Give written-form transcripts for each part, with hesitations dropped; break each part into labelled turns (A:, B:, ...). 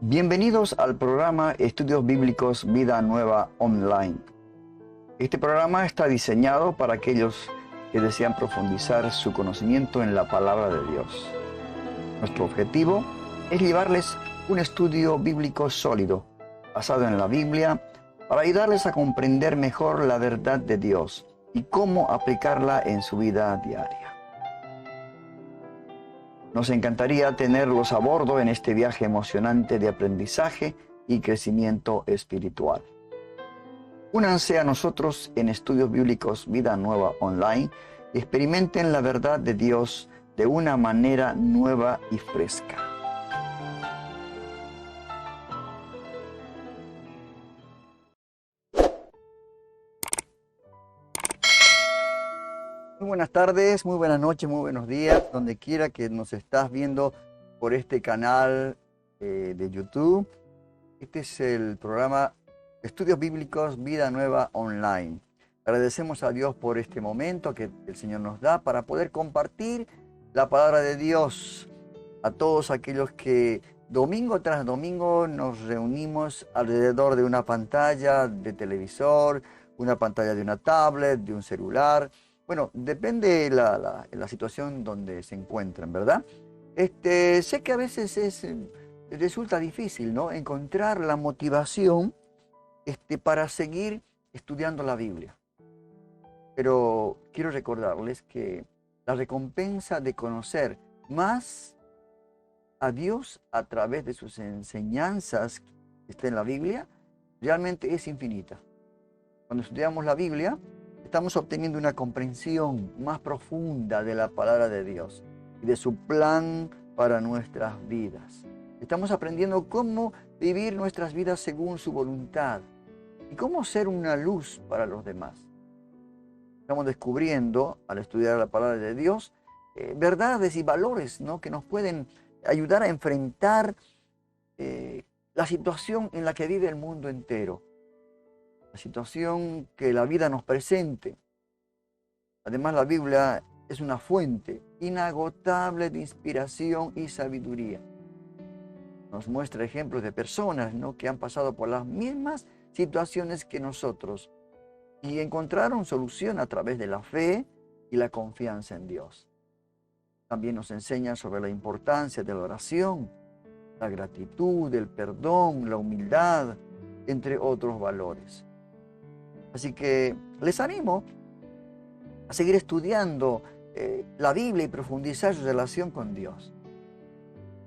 A: Bienvenidos al programa Estudios Bíblicos Vida Nueva Online. Este programa está diseñado para aquellos que desean profundizar su conocimiento en la palabra de Dios. Nuestro objetivo es llevarles un estudio bíblico sólido, basado en la Biblia, para ayudarles a comprender mejor la verdad de Dios y cómo aplicarla en su vida diaria. Nos encantaría tenerlos a bordo en este viaje emocionante de aprendizaje y crecimiento espiritual. Únanse a nosotros en Estudios Bíblicos Vida Nueva Online y experimenten la verdad de Dios de una manera nueva y fresca. Muy buenas tardes, muy buenas noches, muy buenos días, donde quiera que nos estás viendo por este canal de YouTube. Este es el programa Estudios Bíblicos Vida Nueva Online. Agradecemos a Dios por este momento que el Señor nos da para poder compartir la palabra de Dios a todos aquellos que domingo tras domingo nos reunimos alrededor de una pantalla de televisor, una pantalla de una tablet, de un celular. Bueno, depende de la situación donde se encuentran, ¿verdad? Sé que a veces resulta difícil, ¿no?, encontrar la motivación para seguir estudiando la Biblia. Pero quiero recordarles que la recompensa de conocer más a Dios a través de sus enseñanzas que está en la Biblia realmente es infinita. Cuando estudiamos la Biblia, estamos obteniendo una comprensión más profunda de la palabra de Dios y de su plan para nuestras vidas. Estamos aprendiendo cómo vivir nuestras vidas según su voluntad y cómo ser una luz para los demás. Estamos descubriendo, al estudiar la palabra de Dios, verdades y valores, ¿no?, que nos pueden ayudar a enfrentar la situación en la que vive el mundo entero. La situación que la vida nos presente. Además, la Biblia es una fuente inagotable de inspiración y sabiduría. Nos muestra ejemplos de personas, ¿no?, que han pasado por las mismas situaciones que nosotros y encontraron solución a través de la fe y la confianza en Dios. También nos enseña sobre la importancia de la oración, la gratitud, el perdón, la humildad, entre otros valores. Así que les animo a seguir estudiando la Biblia y profundizar su relación con Dios.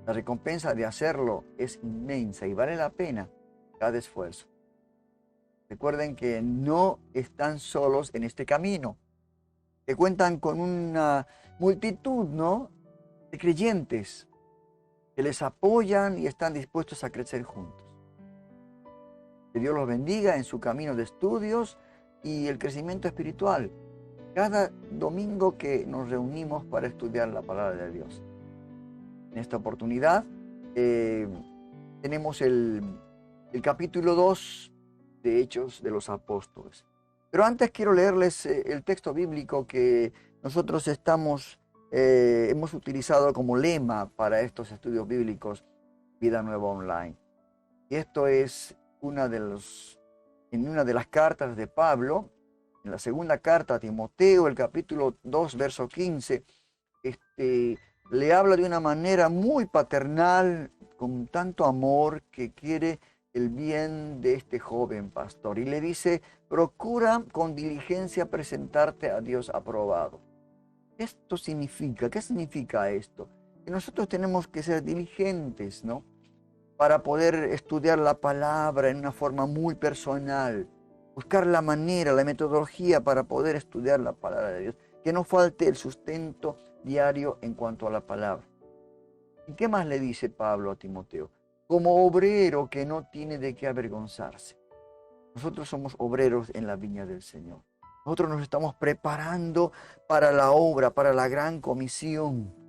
A: La recompensa de hacerlo es inmensa y vale la pena cada esfuerzo. Recuerden que no están solos en este camino, que cuentan con una multitud, ¿no?, de creyentes que les apoyan y están dispuestos a crecer juntos. Que Dios los bendiga en su camino de estudios y el crecimiento espiritual, cada domingo que nos reunimos para estudiar la palabra de Dios. En esta oportunidad tenemos el capítulo 2 de Hechos de los Apóstoles. Pero antes quiero leerles el texto bíblico que nosotros hemos utilizado como lema para estos estudios bíblicos Vida Nueva Online. Y esto es en una de las cartas de Pablo, en la segunda carta a Timoteo, el capítulo 2, verso 15, le habla de una manera muy paternal, con tanto amor, que quiere el bien de este joven pastor. Y le dice: procura con diligencia presentarte a Dios aprobado. ¿Qué significa esto? Que nosotros tenemos que ser diligentes, ¿no?, para poder estudiar la palabra en una forma muy personal. Buscar la manera, la metodología para poder estudiar la palabra de Dios. Que no falte el sustento diario en cuanto a la palabra. ¿Y qué más le dice Pablo a Timoteo? Como obrero que no tiene de qué avergonzarse. Nosotros somos obreros en la viña del Señor. Nosotros nos estamos preparando para la obra, para la gran comisión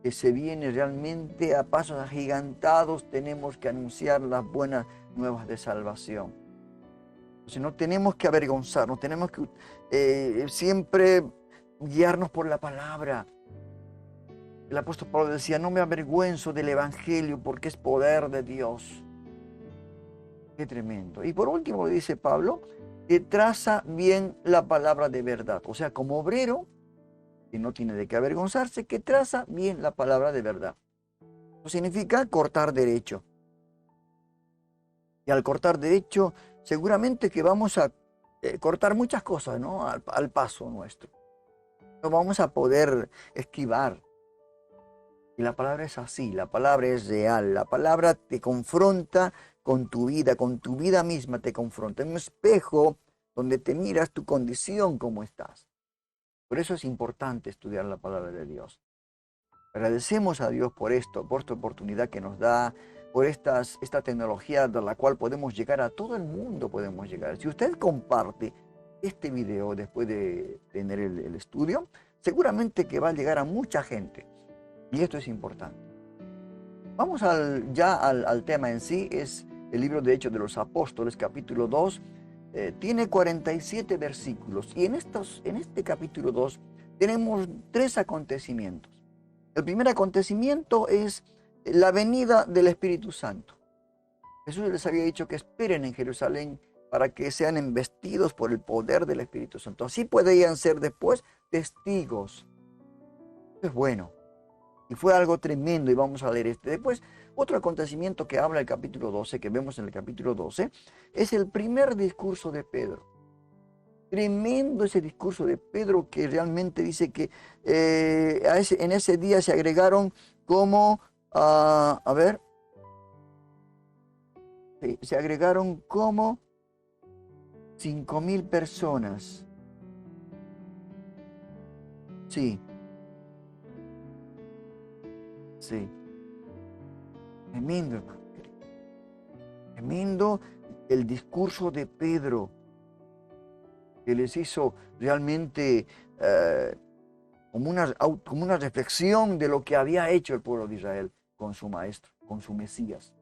A: que se viene realmente a pasos agigantados. Tenemos que anunciar las buenas nuevas de salvación. Entonces no tenemos que avergonzarnos, tenemos que siempre guiarnos por la palabra. El apóstol Pablo decía: no me avergüenzo del evangelio porque es poder de Dios. Qué tremendo. Y por último dice Pablo, que traza bien la palabra de verdad. O sea, como obrero, que no tiene de qué avergonzarse, que traza bien la palabra de verdad. Eso significa cortar derecho. Y al cortar derecho, seguramente que vamos a cortar muchas cosas, ¿no? Al paso nuestro. No vamos a poder esquivar. Y la palabra es así, la palabra es real, la palabra te confronta con tu vida misma te confronta. En un espejo donde te miras tu condición, cómo estás. Por eso es importante estudiar la palabra de Dios. Agradecemos a Dios por esto, por esta oportunidad que nos da, por esta tecnología de la cual podemos llegar a todo el mundo, podemos llegar. Si usted comparte este video después de tener el estudio, seguramente que va a llegar a mucha gente. Y esto es importante. Vamos ya al tema en sí, es el libro de Hechos de los Apóstoles, capítulo 2, tiene 47 versículos. Y en este capítulo 2 tenemos 3 acontecimientos. El primer acontecimiento es la venida del Espíritu Santo. Jesús les había dicho que esperen en Jerusalén para que sean embestidos por el poder del Espíritu Santo. Así podrían ser después testigos. Eso es bueno. Y fue algo tremendo, y vamos a leer este. Después, otro acontecimiento que habla el capítulo 12, que vemos en el capítulo 12, es el primer discurso de Pedro. Tremendo ese discurso de Pedro, que realmente dice que en ese día se agregaron como, se agregaron como 5.000 personas. Sí. Sí. Tremendo, hermano. Tremendo el discurso de Pedro, que les hizo realmente como una reflexión de lo que había hecho el pueblo de Israel con su maestro, con su Mesías.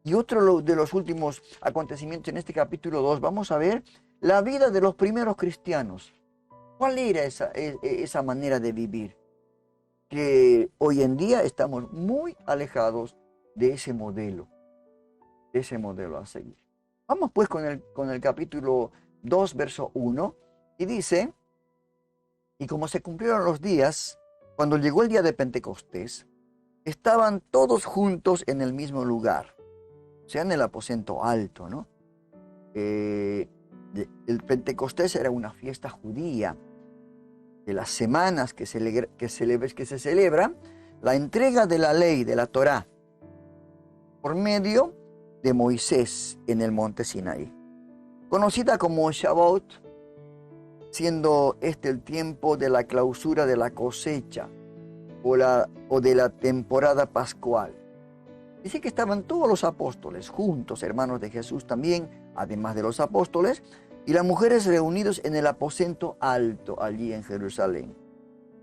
A: Y otro de los últimos acontecimientos en este capítulo 2, vamos a ver la vida de los primeros cristianos. ¿Cuál era esa manera de vivir? Que hoy en día estamos muy alejados de ese modelo a seguir. Vamos pues con el capítulo 2, verso 1, y dice, y como se cumplieron los días, cuando llegó el día de Pentecostés, estaban todos juntos en el mismo lugar, o sea, en el aposento alto, ¿no? El Pentecostés era una fiesta judía, de las semanas que se celebra la entrega de la ley, de la Torá, por medio de Moisés en el monte Sinaí, conocida como Shavuot, siendo este el tiempo de la clausura de la cosecha o de la temporada pascual. Dice que estaban todos los apóstoles juntos, hermanos de Jesús también, además de los apóstoles, y las mujeres reunidos en el aposento alto, allí en Jerusalén.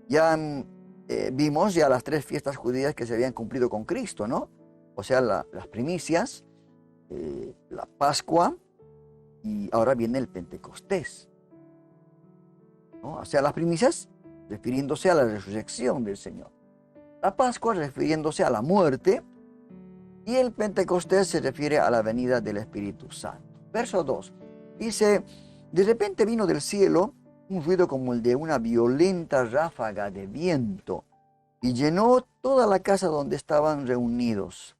A: Ya vimos ya las 3 fiestas judías que se habían cumplido con Cristo, ¿no? O sea, las primicias, la Pascua, y ahora viene el Pentecostés, ¿no? O sea, las primicias refiriéndose a la resurrección del Señor. La Pascua refiriéndose a la muerte, y el Pentecostés se refiere a la venida del Espíritu Santo. Verso 2. Dice, de repente vino del cielo un ruido como el de una violenta ráfaga de viento y llenó toda la casa donde estaban reunidos.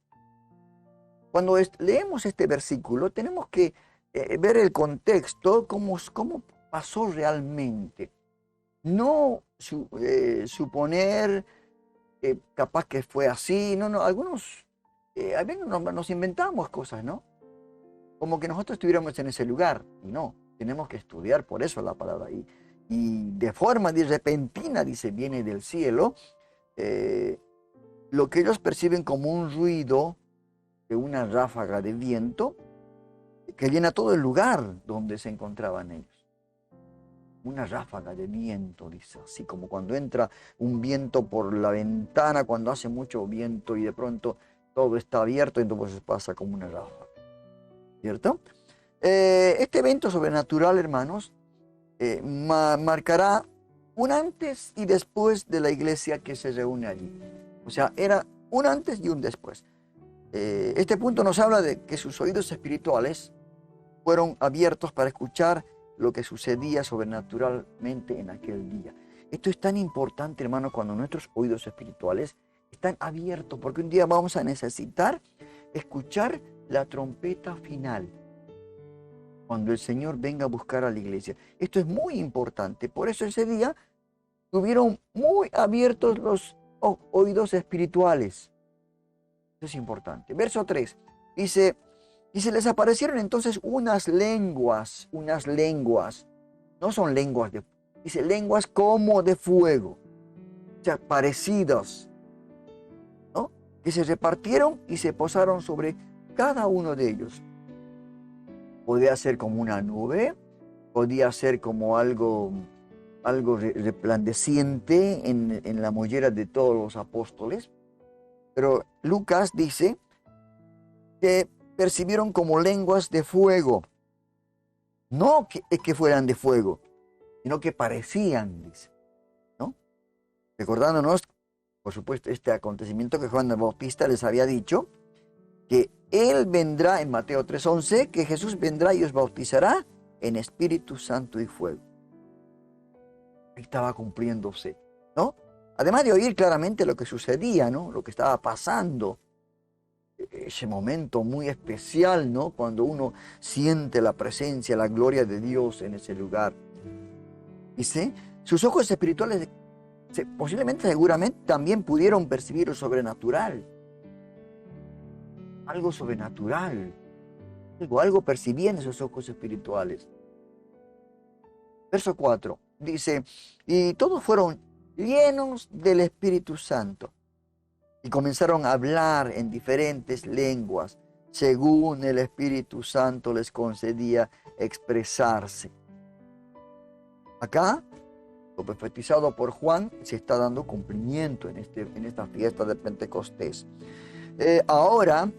A: Cuando leemos este versículo, tenemos que ver el contexto, cómo pasó realmente. No suponer capaz que fue así, no, algunos nos inventamos cosas, ¿no? Como que nosotros estuviéramos en ese lugar, y no, tenemos que estudiar por eso la palabra ahí. Y de forma repentina, dice, viene del cielo, lo que ellos perciben como un ruido de una ráfaga de viento que llena todo el lugar donde se encontraban ellos. Una ráfaga de viento, dice, así como cuando entra un viento por la ventana, cuando hace mucho viento y de pronto todo está abierto, entonces pasa como una ráfaga. ¿Cierto? Este evento sobrenatural, hermanos, marcará un antes y después de la iglesia que se reúne allí. O sea, era un antes y un después. Este punto nos habla de que sus oídos espirituales fueron abiertos para escuchar lo que sucedía sobrenaturalmente en aquel día. Esto es tan importante, hermano, cuando nuestros oídos espirituales están abiertos, porque un día vamos a necesitar escuchar la trompeta final, cuando el Señor venga a buscar a la iglesia. Esto es muy importante, por eso ese día tuvieron muy abiertos los oídos espirituales. Eso es importante. Verso 3, dice, les aparecieron entonces unas lenguas, no son lenguas dice lenguas como de fuego, o sea, parecidas, ¿no? Que se repartieron y se posaron sobre cada uno de ellos. Podía ser como una nube, podía ser como algo resplandeciente en la mollera de todos los apóstoles, pero Lucas dice que percibieron como lenguas de fuego, no que fueran de fuego, sino que parecían, dice, ¿no? Recordándonos, por supuesto, este acontecimiento que Juan el Bautista les había dicho, que Él vendrá, en Mateo 3:11, que Jesús vendrá y os bautizará en Espíritu Santo y fuego. Ahí estaba cumpliéndose, ¿no? Además de oír claramente lo que sucedía, ¿no? Lo que estaba pasando. Ese momento muy especial, ¿no? Cuando uno siente la presencia, la gloria de Dios en ese lugar. Dice, sus ojos espirituales posiblemente, seguramente, también pudieron percibir lo sobrenatural. Algo sobrenatural. Algo percibían esos ojos espirituales. Verso 4 dice, y todos fueron llenos del Espíritu Santo y comenzaron a hablar en diferentes lenguas, según el Espíritu Santo les concedía expresarse. Acá, lo profetizado por Juan, se está dando cumplimiento en esta fiesta de Pentecostés. Ahora,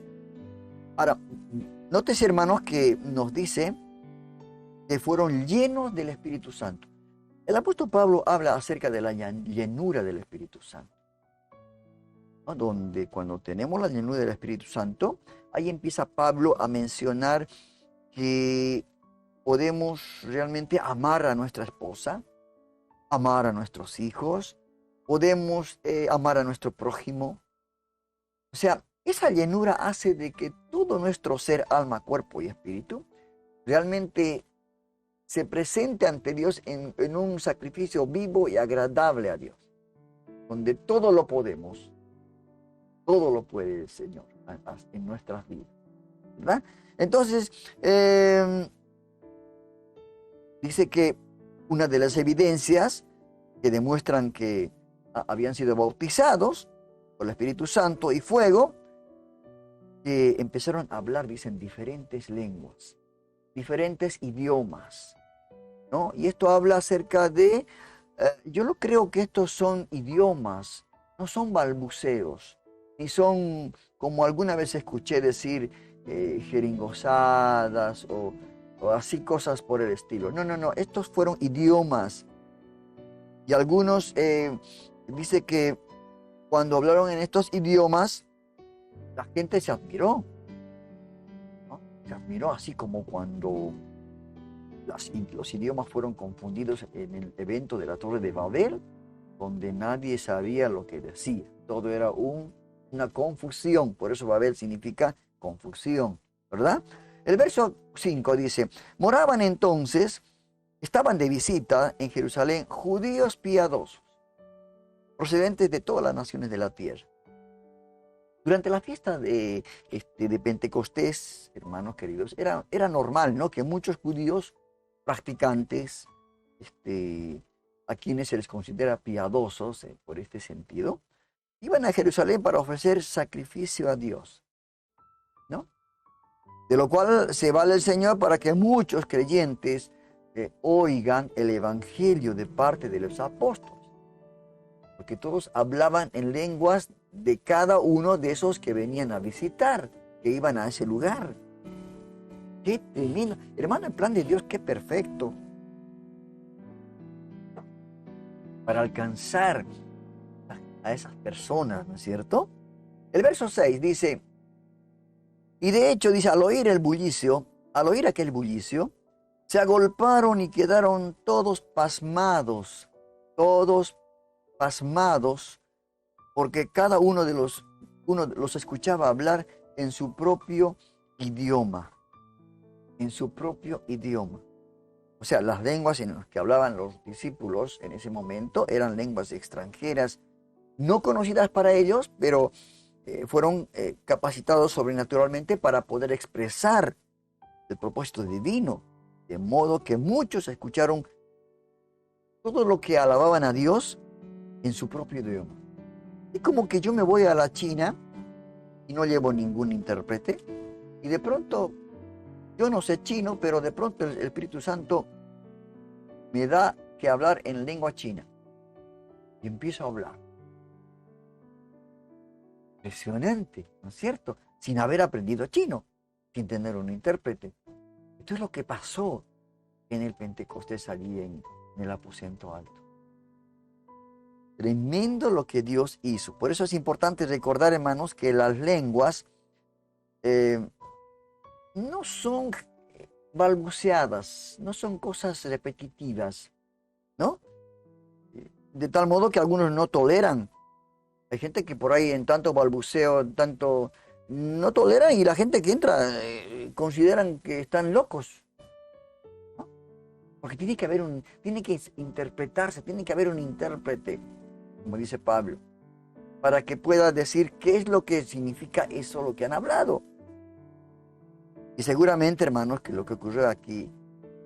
A: nótese, hermanos, que nos dice que fueron llenos del Espíritu Santo. El apóstol Pablo habla acerca de la llenura del Espíritu Santo, ¿no? Donde cuando tenemos la llenura del Espíritu Santo, ahí empieza Pablo a mencionar que podemos realmente amar a nuestra esposa, amar a nuestros hijos, podemos amar a nuestro prójimo. O sea, esa llenura hace de que todo nuestro ser, alma, cuerpo y espíritu realmente se presente ante Dios en un sacrificio vivo y agradable a Dios, donde todo lo podemos, todo lo puede el Señor en nuestras vidas, ¿verdad? Entonces, dice que una de las evidencias que demuestran que habían sido bautizados por el Espíritu Santo y fuego, que empezaron a hablar, dicen, diferentes lenguas, diferentes idiomas, ¿no? Y esto habla acerca de, yo no creo que estos son idiomas, no son balbuceos, ni son, como alguna vez escuché decir, jeringosadas o así cosas por el estilo. No, estos fueron idiomas. Y algunos dice que cuando hablaron en estos idiomas, la gente se admiró, ¿no? Se admiró, así como cuando los idiomas fueron confundidos en el evento de la Torre de Babel, donde nadie sabía lo que decía. Todo era una confusión. Por eso Babel significa confusión, ¿verdad? El verso 5 dice, moraban entonces, estaban de visita en Jerusalén judíos piadosos, procedentes de todas las naciones de la tierra. Durante la fiesta de Pentecostés, hermanos queridos, era normal, ¿no?, que muchos judíos practicantes, a quienes se les considera piadosos por este sentido, iban a Jerusalén para ofrecer sacrificio a Dios, ¿no? De lo cual se vale el Señor para que muchos creyentes oigan el evangelio de parte de los apóstoles. Porque todos hablaban en lenguas de cada uno de esos que venían a visitar, que iban a ese lugar. ¡Qué tremendo! Hermano, el plan de Dios, qué perfecto. Para alcanzar a esas personas, ¿no es cierto? El verso 6 dice, Y de hecho, dice, al oír aquel bullicio, se agolparon y quedaron todos pasmados, porque cada uno los escuchaba hablar en su propio idioma, en su propio idioma. O sea, las lenguas en las que hablaban los discípulos en ese momento eran lenguas extranjeras, no conocidas para ellos, pero fueron capacitados sobrenaturalmente para poder expresar el propósito divino, de modo que muchos escucharon todo lo que alababan a Dios en su propio idioma. Es como que yo me voy a la China y no llevo ningún intérprete, y de pronto, yo no sé chino, pero de pronto el Espíritu Santo me da que hablar en lengua china. Y empiezo a hablar. Impresionante, ¿no es cierto? Sin haber aprendido chino, sin tener un intérprete. Esto es lo que pasó en el Pentecostés allí en el aposento alto. Tremendo lo que Dios hizo. Por eso es importante recordar, hermanos, que las lenguas no son balbuceadas, no son cosas repetitivas, ¿no? De tal modo que algunos no toleran. Hay gente que por ahí en tanto balbuceo, tanto no toleran, y la gente que entra consideran que están locos, ¿no? Porque tiene que interpretarse, tiene que haber un intérprete, como dice Pablo, para que pueda decir qué es lo que significa eso, lo que han hablado. Y seguramente, hermanos, que lo que ocurrió aquí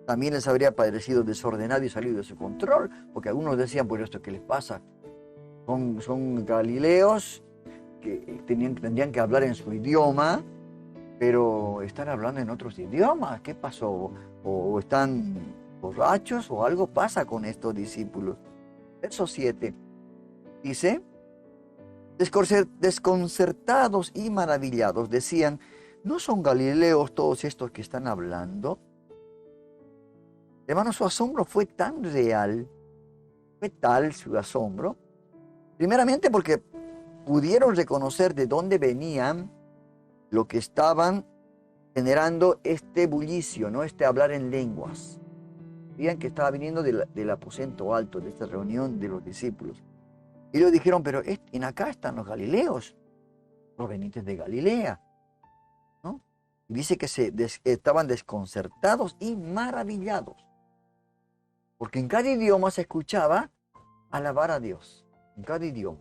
A: también les habría parecido desordenado y salido de su control, porque algunos decían, pues esto, ¿qué les pasa? Son galileos que tendrían que hablar en su idioma, pero están hablando en otros idiomas. ¿Qué pasó? ¿O están borrachos o algo pasa con estos discípulos? Verso 7 dice, desconcertados y maravillados decían, ¿no son galileos todos estos que están hablando? Hermano, su asombro fue tan real, fue tal su asombro, primeramente porque pudieron reconocer de dónde venían lo que estaban generando este bullicio, ¿no? Este hablar en lenguas. Veían que estaba viniendo del aposento alto, de esta reunión de los discípulos. Y ellos dijeron, pero en acá están los galileos, provenientes de Galilea, ¿no? Y dice que estaban desconcertados y maravillados, porque en cada idioma se escuchaba alabar a Dios, en cada idioma.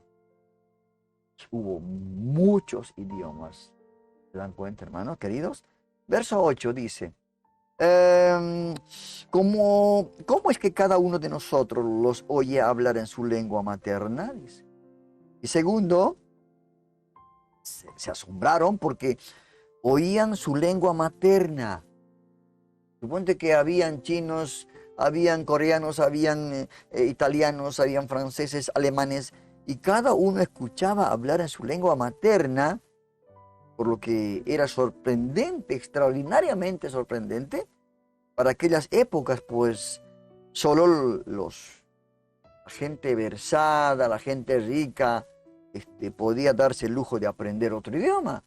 A: Hubo muchos idiomas, ¿se dan cuenta, hermanos queridos? Verso 8 dice, ¿cómo es que cada uno de nosotros los oye hablar en su lengua materna? Dice. Y segundo, se asombraron porque oían su lengua materna. Suponte que habían chinos, habían coreanos, habían italianos, habían franceses, alemanes, y cada uno escuchaba hablar en su lengua materna, por lo que era sorprendente, extraordinariamente sorprendente. Para aquellas épocas, pues, solo la gente versada, la gente rica, podía darse el lujo de aprender otro idioma,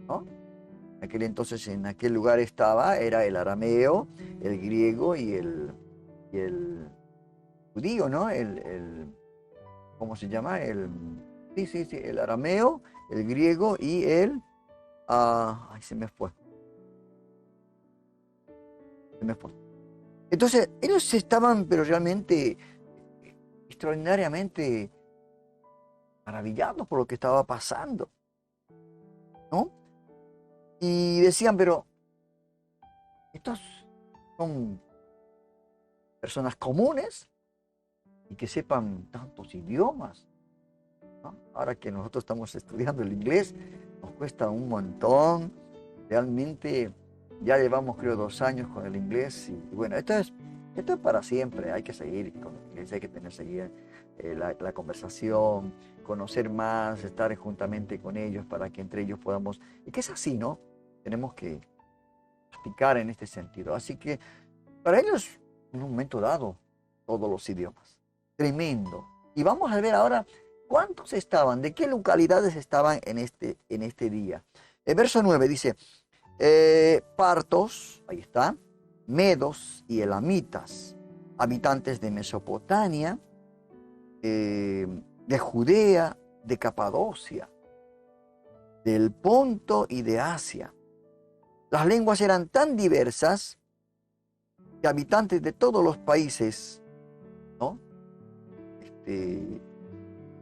A: ¿no? En aquel entonces, en aquel lugar era el arameo, el griego y el judío, ¿no? ¿Cómo se llama? Sí, el arameo, el griego y ay, se me fue. Entonces, ellos estaban, pero realmente, extraordinariamente maravillados por lo que estaba pasando, ¿no? Y decían, pero estos son personas comunes y que sepan tantos idiomas, ¿no? Ahora que nosotros estamos estudiando el inglés, nos cuesta un montón. Realmente ya llevamos, creo, 2 años con el inglés y bueno, esto es para siempre. Hay que seguir con el inglés, hay que seguir la conversación, conocer más, estar juntamente con ellos para que entre ellos podamos, y que es así, ¿no? Tenemos que practicar en este sentido. Así que para ellos, en un momento dado, todos los idiomas. Tremendo. Y vamos a ver ahora cuántos estaban, de qué localidades estaban en este día. El verso 9 dice, partos, ahí está, medos y elamitas, habitantes de Mesopotamia, de Judea, de Capadocia, del Ponto y de Asia. Las lenguas eran tan diversas que habitantes de todos los países, ¿no?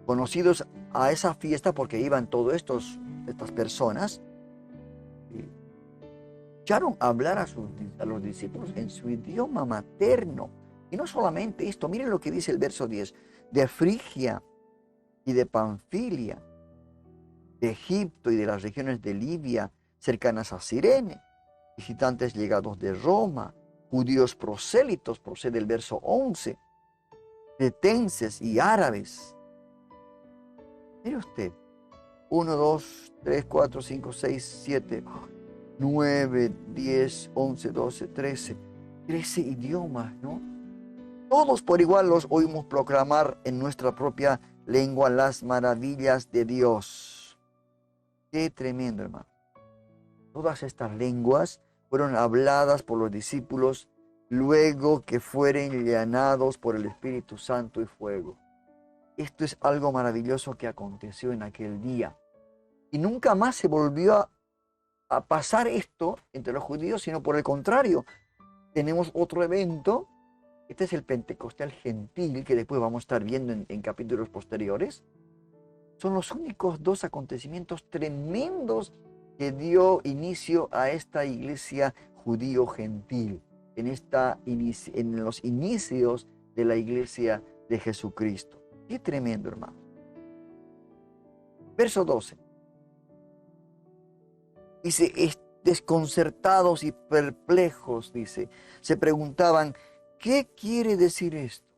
A: Conocidos a esa fiesta porque iban todas estas personas, escucharon hablar a los discípulos en su idioma materno. Y no solamente esto, miren lo que dice el verso 10, de Frigia y de Panfilia, de Egipto y de las regiones de Libia cercanas a Cirene, visitantes llegados de Roma, judíos prosélitos, procede el verso 11, cretenses y árabes. Mire usted, 1, 2, 3, 4, 5, 6, 7, 9, 10, 11, 12, 13 idiomas, ¿no? Todos por igual los oímos proclamar en nuestra propia lengua las maravillas de Dios. Qué tremendo, hermano. Todas estas lenguas fueron habladas por los discípulos luego que fueren llenados por el Espíritu Santo y fuego. Esto es algo maravilloso que aconteció en aquel día. Y nunca más se volvió a pasar esto entre los judíos, sino por el contrario. Tenemos otro evento. Este es el Pentecostal gentil, que después vamos a estar viendo en capítulos posteriores. Son los únicos dos acontecimientos tremendos que dio inicio a esta iglesia judío gentil, en los inicios de la iglesia de Jesucristo. Qué tremendo, hermano. Verso 12. Dice, desconcertados y perplejos, dice, se preguntaban, ¿qué quiere decir esto?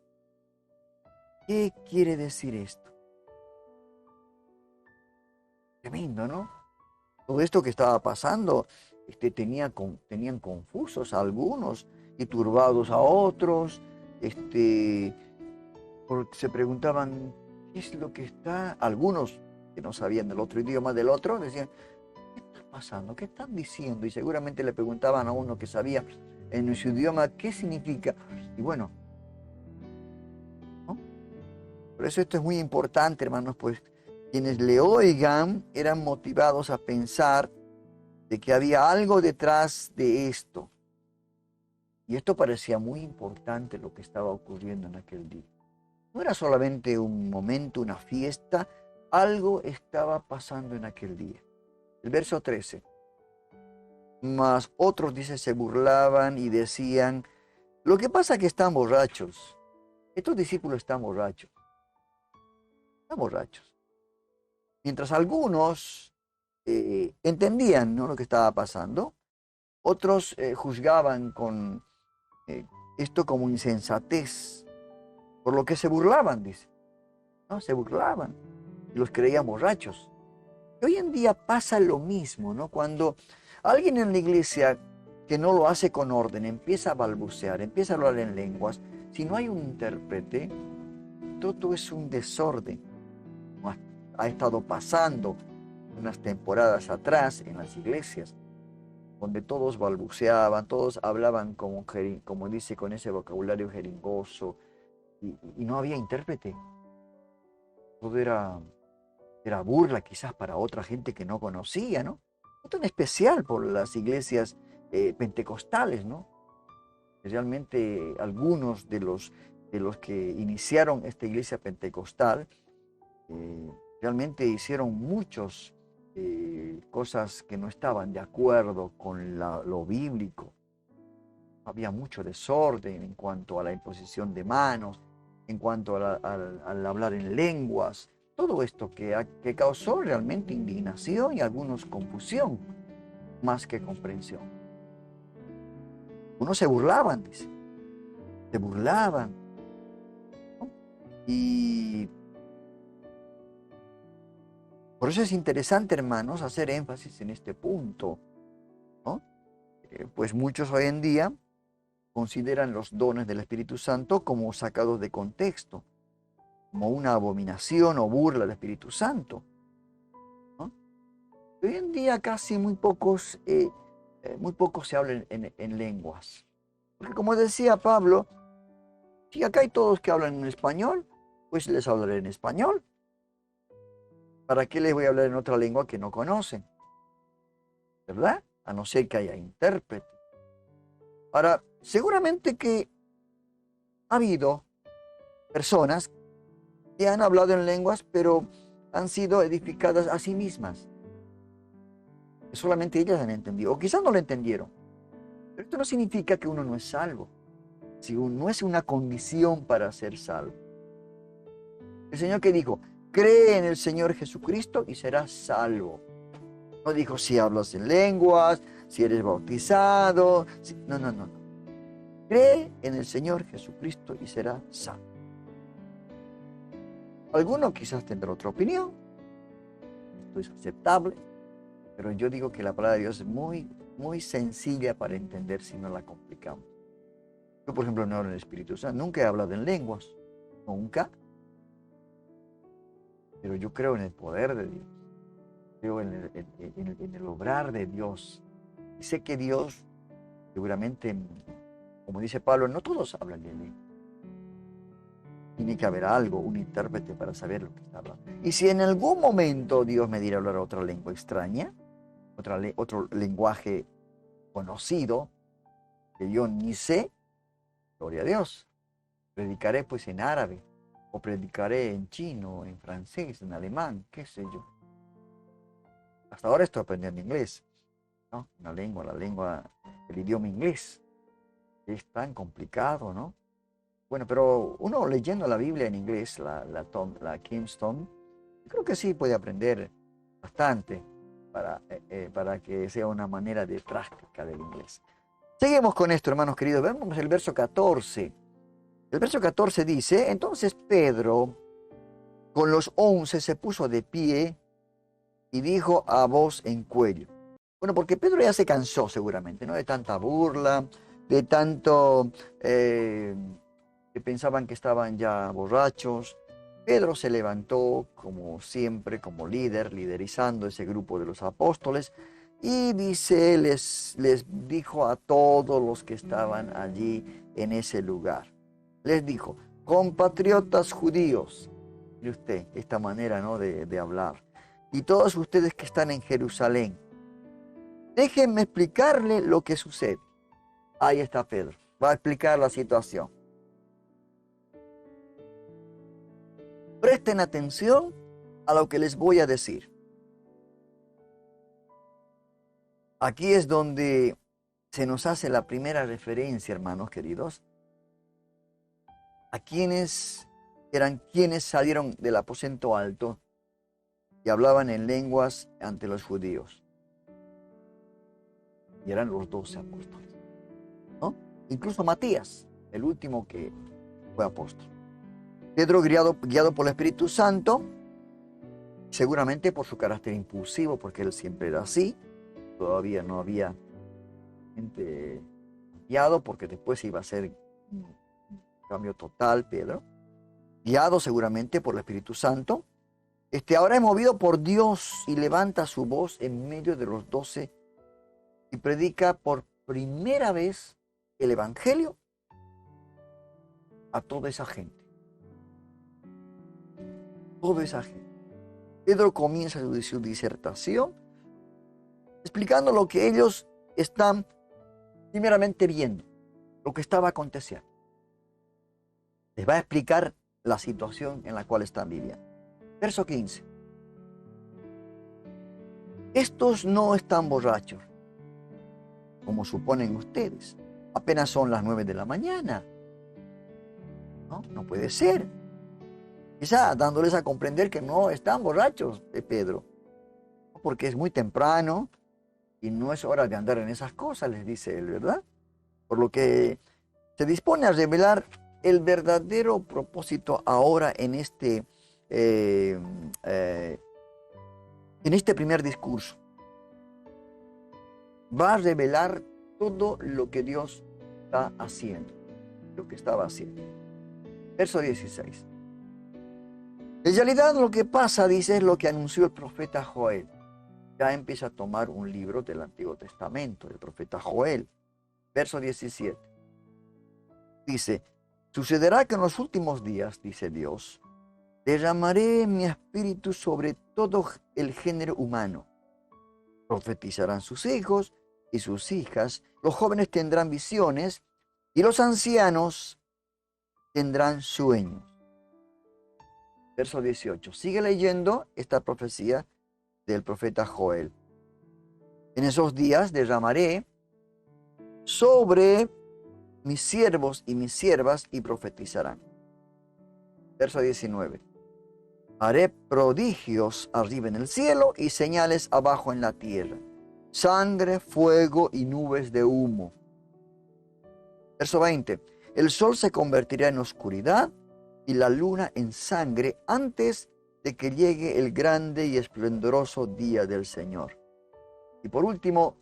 A: ¿Qué quiere decir esto? Tremendo, ¿no? Todo esto que estaba pasando, tenían confusos a algunos y turbados a otros, porque se preguntaban, ¿qué es lo que está? Algunos que no sabían del otro idioma del otro, decían, ¿qué está pasando? ¿Qué están diciendo? Y seguramente le preguntaban a uno que sabía en su idioma, ¿qué significa? Y bueno, ¿no? Por eso esto es muy importante, hermanos, pues quienes le oigan eran motivados a pensar de que había algo detrás de esto. Y esto parecía muy importante lo que estaba ocurriendo en aquel día. No era solamente un momento, una fiesta, algo estaba pasando en aquel día. El verso 13. Mas otros, dice, se burlaban y decían, lo que pasa es que están borrachos. Estos discípulos están borrachos. Están borrachos. Mientras algunos entendían, ¿no?, lo que estaba pasando, otros juzgaban con esto como insensatez, por lo que se burlaban, dice. ¿No? Se burlaban y los creían borrachos. Y hoy en día pasa lo mismo, ¿no? Cuando alguien en la iglesia que no lo hace con orden empieza a balbucear, empieza a hablar en lenguas, si no hay un intérprete, todo es un desorden. Ha estado pasando unas temporadas atrás en las iglesias, donde todos balbuceaban, todos hablaban como dice, con ese vocabulario jeringoso, y no había intérprete. Todo era burla quizás para otra gente que no conocía, ¿no? Esto en especial por las iglesias pentecostales, ¿no? Realmente algunos de los que iniciaron esta iglesia pentecostal realmente hicieron muchas cosas que no estaban de acuerdo con lo bíblico. Había mucho desorden en cuanto a la imposición de manos, en cuanto al hablar en lenguas. Todo esto que causó realmente indignación y algunos confusión, más que comprensión. Unos se burlaban, dice. Se burlaban, ¿no? Y por eso es interesante, hermanos, hacer énfasis en este punto, ¿no? Pues muchos hoy en día consideran los dones del Espíritu Santo como sacados de contexto, como una abominación o burla del Espíritu Santo, ¿no? Hoy en día casi muy pocos se hablan en lenguas. Porque como decía Pablo, si acá hay todos que hablan en español, pues les hablaré en español. ¿Para qué les voy a hablar en otra lengua que no conocen? ¿Verdad? A no ser que haya intérprete. Ahora, seguramente que ha habido personas que han hablado en lenguas, pero han sido edificadas a sí mismas. Solamente ellas han entendido, o quizás no lo entendieron. Pero esto no significa que uno no es salvo. Si uno no es una condición para ser salvo. El Señor que dijo, cree en el Señor Jesucristo y serás salvo. No dijo si hablas en lenguas, si eres bautizado. No, no, no, no. Cree en el Señor Jesucristo y serás salvo. Alguno quizás tendrá otra opinión. Esto es aceptable. Pero yo digo que la palabra de Dios es muy, muy sencilla para entender si no la complicamos. Yo, por ejemplo, no hablo en el Espíritu Santo. Nunca he hablado en lenguas. Nunca. Pero yo creo en el poder de Dios. Creo en el obrar de Dios. Y sé que Dios, seguramente, como dice Pablo, no todos hablan en lengua. Tiene que haber algo, un intérprete para saber lo que está hablando. Y si en algún momento Dios me diera hablar otra lengua extraña, otro lenguaje conocido, que yo ni sé, gloria a Dios. Predicaré pues en árabe, o predicaré en chino, en francés, en alemán, qué sé yo. Hasta ahora estoy aprendiendo inglés, ¿no? La lengua, el idioma inglés. Es tan complicado, ¿no? Bueno, pero uno leyendo la Biblia en inglés, la Kingston, creo que sí puede aprender bastante para que sea una manera de práctica del inglés. Seguimos con esto, hermanos queridos. Vemos el verso 14. El verso 14 dice, entonces Pedro con los 11 se puso de pie y dijo a voz en cuello. Bueno, porque Pedro ya se cansó seguramente, ¿no? De tanta burla, de tanto que pensaban que estaban ya borrachos. Pedro se levantó como siempre, como líder, liderizando ese grupo de los apóstoles. Y dice, les dijo a todos los que estaban allí en ese lugar. Les dijo, compatriotas judíos, mire usted, esta manera, ¿no?, de hablar. Y todos ustedes que están en Jerusalén, déjenme explicarle lo que sucede. Ahí está Pedro, va a explicar la situación. Presten atención a lo que les voy a decir. Aquí es donde se nos hace la primera referencia, hermanos queridos, a quienes salieron del aposento alto y hablaban en lenguas ante los judíos. Y eran los 12 apóstoles, ¿no? Incluso Matías, el último que fue apóstol. Pedro, guiado por el Espíritu Santo, seguramente por su carácter impulsivo, porque él siempre era así. Todavía no había gente guiado, porque después iba a ser un cambio total, Pedro. Guiado seguramente por el Espíritu Santo. Ahora es movido por Dios y levanta su voz en medio de los 12 y predica por primera vez el Evangelio a toda esa gente. Toda esa gente. Pedro comienza su disertación explicando lo que ellos están primeramente viendo, lo que estaba aconteciendo. Les va a explicar la situación en la cual están viviendo. Verso 15. Estos no están borrachos, como suponen ustedes. Apenas son las 9 de la mañana. No puede ser. Quizá dándoles a comprender que no están borrachos de Pedro. Porque es muy temprano y no es hora de andar en esas cosas, les dice él, ¿verdad? Por lo que se dispone a revelar el verdadero propósito ahora en este primer discurso. Va a revelar todo lo que Dios está haciendo, lo que estaba haciendo. Verso 16. En realidad lo que pasa, dice, es lo que anunció el profeta Joel. ya empieza a tomar un libro del Antiguo Testamento, el profeta Joel, verso 17. Dice, sucederá que en los últimos días, dice Dios, derramaré mi espíritu sobre todo el género humano. Profetizarán sus hijos y sus hijas, los jóvenes tendrán visiones y los ancianos tendrán sueños. Verso 18. Sigue leyendo esta profecía del profeta Joel. En esos días derramaré sobre mis siervos y mis siervas y profetizarán. Verso 19. Haré prodigios arriba en el cielo y señales abajo en la tierra. Sangre, fuego y nubes de humo. Verso 20. El sol se convertirá en oscuridad y la luna en sangre antes de que llegue el grande y esplendoroso día del Señor. Y por último,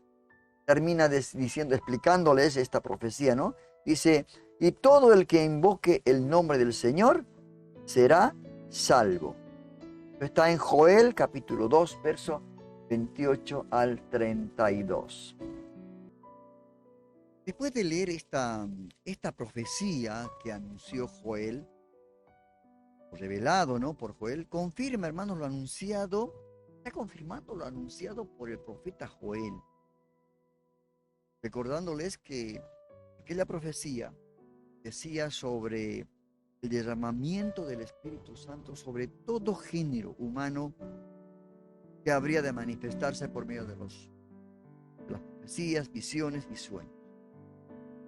A: termina diciendo, explicándoles esta profecía, ¿no? Dice, y todo el que invoque el nombre del Señor será salvo. Está en Joel capítulo 2, verso 28 al 32. Después de leer esta profecía que anunció Joel, revelado, ¿no?, por Joel, confirma, hermanos, lo anunciado, está confirmando lo anunciado por el profeta Joel, recordándoles que aquella profecía decía sobre el derramamiento del Espíritu Santo sobre todo género humano que habría de manifestarse por medio de las profecías, visiones y sueños.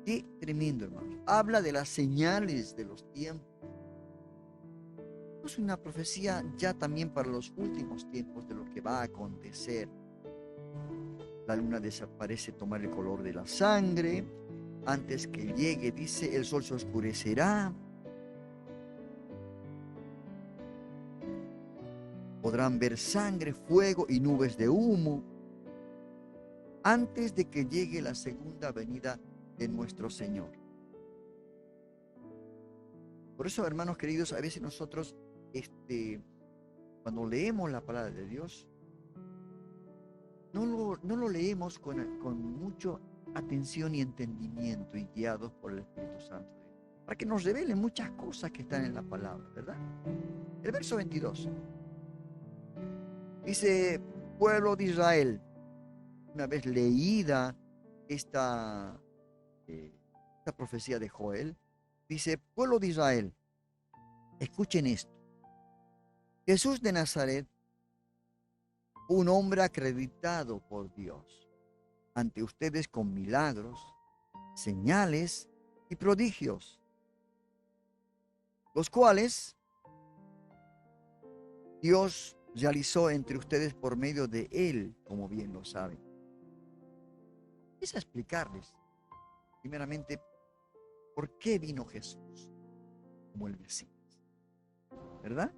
A: Qué tremendo, hermanos. Habla de las señales de los tiempos. Es una profecía ya también para los últimos tiempos de lo que va a acontecer. La luna desaparece, tomar el color de la sangre. Antes que llegue, dice, el sol se oscurecerá. Podrán ver sangre, fuego y nubes de humo antes de que llegue la segunda venida de nuestro Señor. Por eso, hermanos queridos, a veces nosotros, cuando leemos la palabra de Dios, no lo leemos con mucha atención y entendimiento y guiados por el Espíritu Santo, para que nos revele muchas cosas que están en la palabra, ¿verdad? El verso 22 dice, pueblo de Israel, una vez leída esta profecía de Joel, dice, pueblo de Israel, escuchen esto. Jesús de Nazaret, un hombre acreditado por Dios ante ustedes con milagros, señales y prodigios, los cuales Dios realizó entre ustedes por medio de él, como bien lo saben. Es a explicarles, primeramente, por qué vino Jesús como el Mesías, ¿verdad?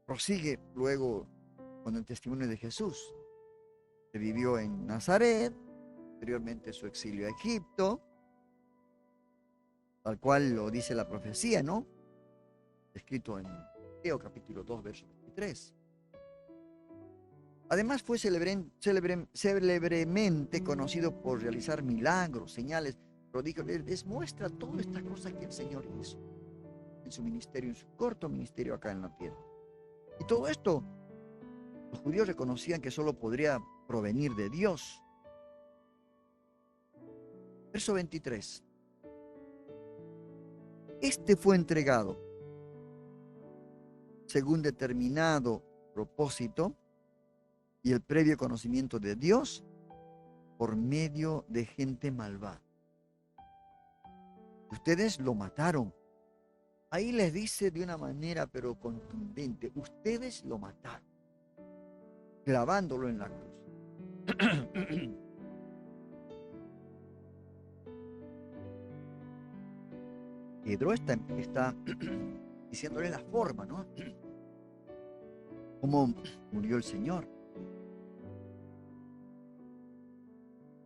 A: Prosigue luego con el testimonio de Jesús, que vivió en Nazaret, posteriormente su exilio a Egipto, tal cual lo dice la profecía, ¿no?, escrito en Mateo capítulo 2, verso 23. Además fue célebremente conocido por realizar milagros, señales, prodigios. Les muestra todas estas cosas que el Señor hizo en su ministerio, en su corto ministerio acá en la tierra. Y todo esto, los judíos reconocían que solo podría provenir de Dios. Verso 23. Este fue entregado según determinado propósito y el previo conocimiento de Dios por medio de gente malvada. Ustedes lo mataron. Ahí les dice de una manera pero contundente, ustedes lo mataron, clavándolo en la cruz. Pedro está diciéndole la forma, ¿no?, cómo murió el Señor.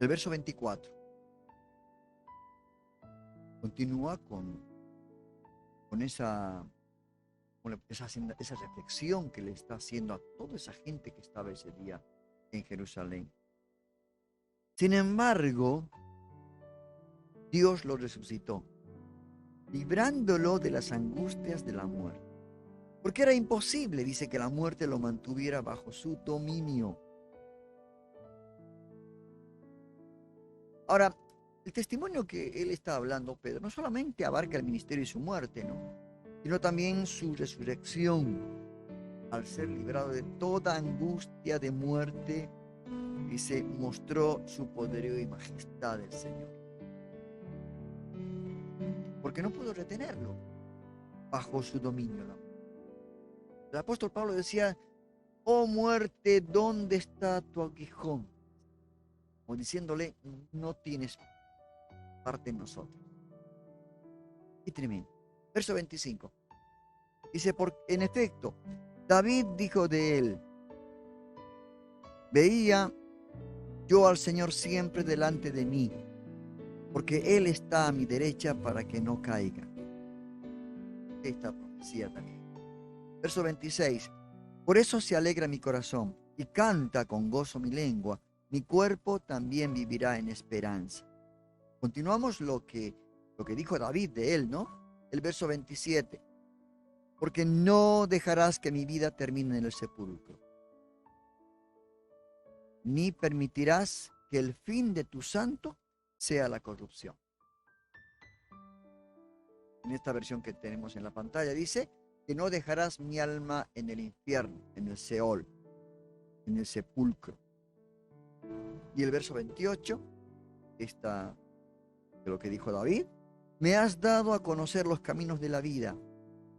A: El verso 24 continúa con esa reflexión que le está haciendo a toda esa gente que estaba ese día en Jerusalén. Sin embargo, Dios lo resucitó, librándolo de las angustias de la muerte. Porque era imposible, dice, que la muerte lo mantuviera bajo su dominio. Ahora, el testimonio que él está hablando, Pedro, no solamente abarca el ministerio y su muerte, ¿no? Sino también su resurrección, al ser librado de toda angustia de muerte, y se mostró su poderío y majestad del Señor. Porque no pudo retenerlo bajo su dominio. El apóstol Pablo decía: oh muerte, ¿dónde está tu aguijón? Como diciéndole, no tienes parte en nosotros. Y tremendo. Verso 25. Dice, en efecto, David dijo de él: veía yo al Señor siempre delante de mí, porque Él está a mi derecha para que no caiga. Esta profecía también. Verso 26. Por eso se alegra mi corazón y canta con gozo mi lengua. Mi cuerpo también vivirá en esperanza. Continuamos lo que dijo David de él, ¿no? El verso 27. Porque no dejarás que mi vida termine en el sepulcro, ni permitirás que el fin de tu santo sea la corrupción. En esta versión que tenemos en la pantalla dice que no dejarás mi alma en el infierno, en el Seol, en el sepulcro. Y el verso 28 está de lo que dijo David: me has dado a conocer los caminos de la vida,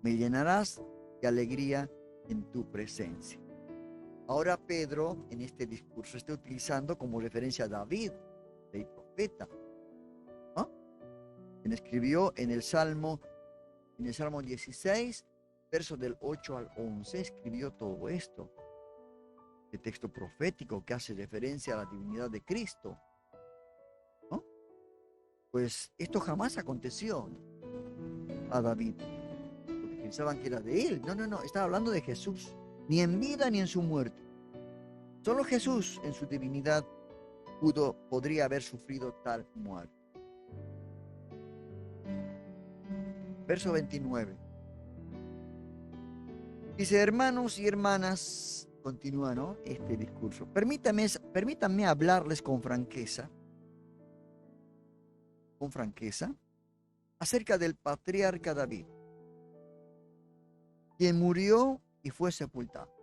A: me llenarás de alegría en tu presencia. Ahora Pedro en este discurso está utilizando como referencia a David, el profeta, ¿no? Quien escribió en el Salmo 16, versos del 8 al 11, escribió todo esto. El texto profético que hace referencia a la divinidad de Cristo, ¿no? Pues esto jamás aconteció a David, porque pensaban que era de él. No, estaba hablando de Jesús. Ni en vida ni en su muerte. Solo Jesús en su divinidad podría haber sufrido tal muerte. Verso 29. Dice: hermanos y hermanas, continúa, ¿no?, este discurso. Permítanme hablarles con franqueza, acerca del patriarca David, quien murió y fue sepultado.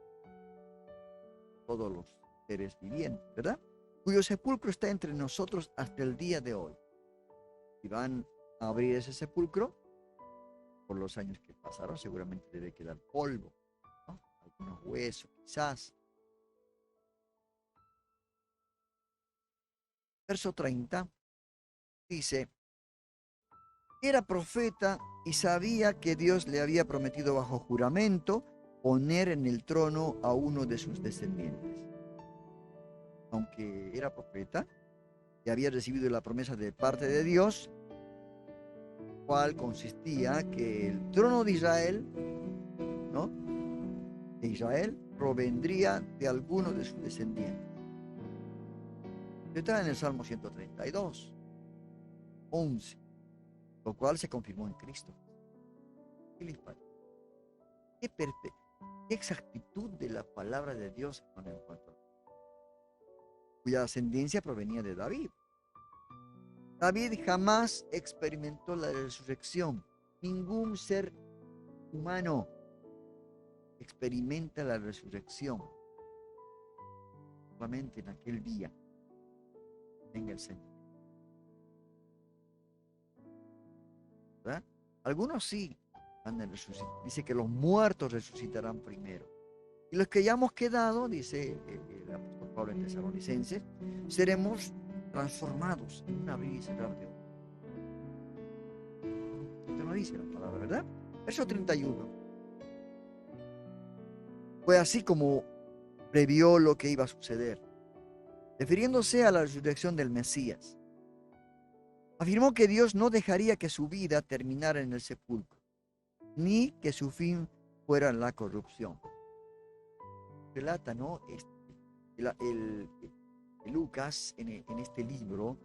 A: Todos los seres vivientes, ¿verdad? Cuyo sepulcro está entre nosotros hasta el día de hoy. Si van a abrir ese sepulcro, por los años que pasaron, seguramente debe quedar polvo, ¿no? Algunos huesos, quizás. Verso 30 dice: era profeta y sabía que Dios le había prometido bajo juramento poner en el trono a uno de sus descendientes. Aunque era profeta y había recibido la promesa de parte de Dios, cual consistía que el trono de Israel, ¿no?, de Israel provendría de alguno de sus descendientes. Está en el Salmo 132, 11, lo cual se confirmó en Cristo. ¿Qué les parece? Qué exactitud de la palabra de Dios con el cuanto, cuya ascendencia provenía de David. David jamás experimentó la resurrección. Ningún ser humano experimenta la resurrección. Solamente en aquel día venga el Señor. ¿Verdad? Algunos sí van a resucitar. Dice que los muertos resucitarán primero. Y los que ya hemos quedado, dice el apóstol Pablo en Tesalonicenses, seremos transformados en un abrir y cerrar de ojos. Esto no dice la palabra, ¿verdad? Verso 31. Fue así como previó lo que iba a suceder, refiriéndose a la resurrección del Mesías. Afirmó que Dios no dejaría que su vida terminara en el sepulcro, ni que su fin fuera la corrupción. Relata, ¿no? Lucas en este libro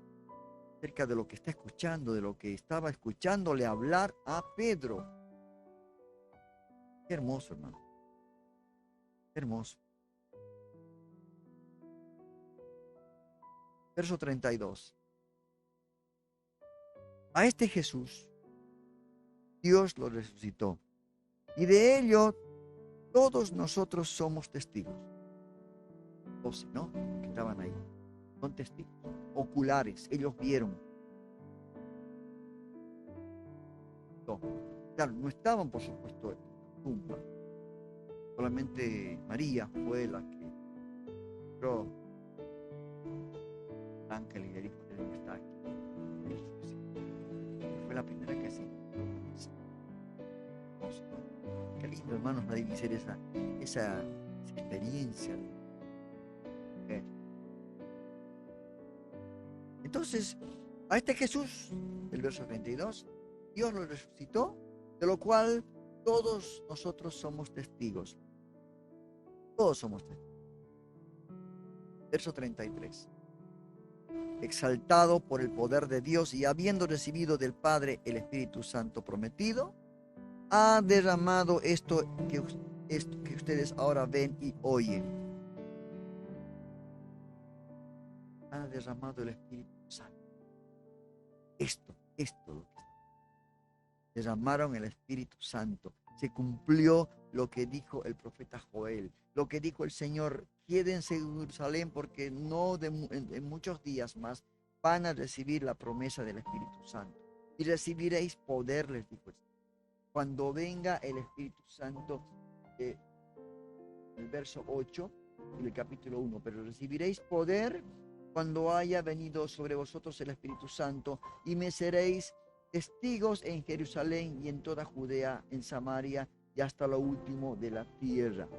A: acerca de lo que está escuchando, de lo que estaba escuchándole hablar a Pedro. Qué hermoso, hermano. Qué hermoso. Verso 32. A este Jesús, Dios lo resucitó. Y de ello todos nosotros somos testigos. 12, ¿no? Que estaban ahí. Son testigos oculares. Ellos vieron. No, claro, no estaban, por supuesto, en la tumba. Solamente María fue la que entró. El ángel y le dijo que debe estar aquí. Fue la primera que se Qué lindo, hermanos, la divisar esa experiencia. Entonces, a este Jesús, el verso 32, Dios lo resucitó, de lo cual todos nosotros somos testigos. Todos somos testigos. Verso 33. Exaltado por el poder de Dios y habiendo recibido del Padre el Espíritu Santo prometido, ha derramado esto que ustedes ahora ven y oyen. Ha derramado el Espíritu Santo. Esto lo que está. Derramaron el Espíritu Santo. Se cumplió lo que dijo el profeta Joel, lo que dijo el Señor: quédense en Jerusalén porque en muchos días más van a recibir la promesa del Espíritu Santo. Y recibiréis poder, les dijo el Señor. Cuando venga el Espíritu Santo, el verso 8 del capítulo 1, pero recibiréis poder cuando haya venido sobre vosotros el Espíritu Santo, y me seréis testigos en Jerusalén y en toda Judea, en Samaria y hasta lo último de la tierra.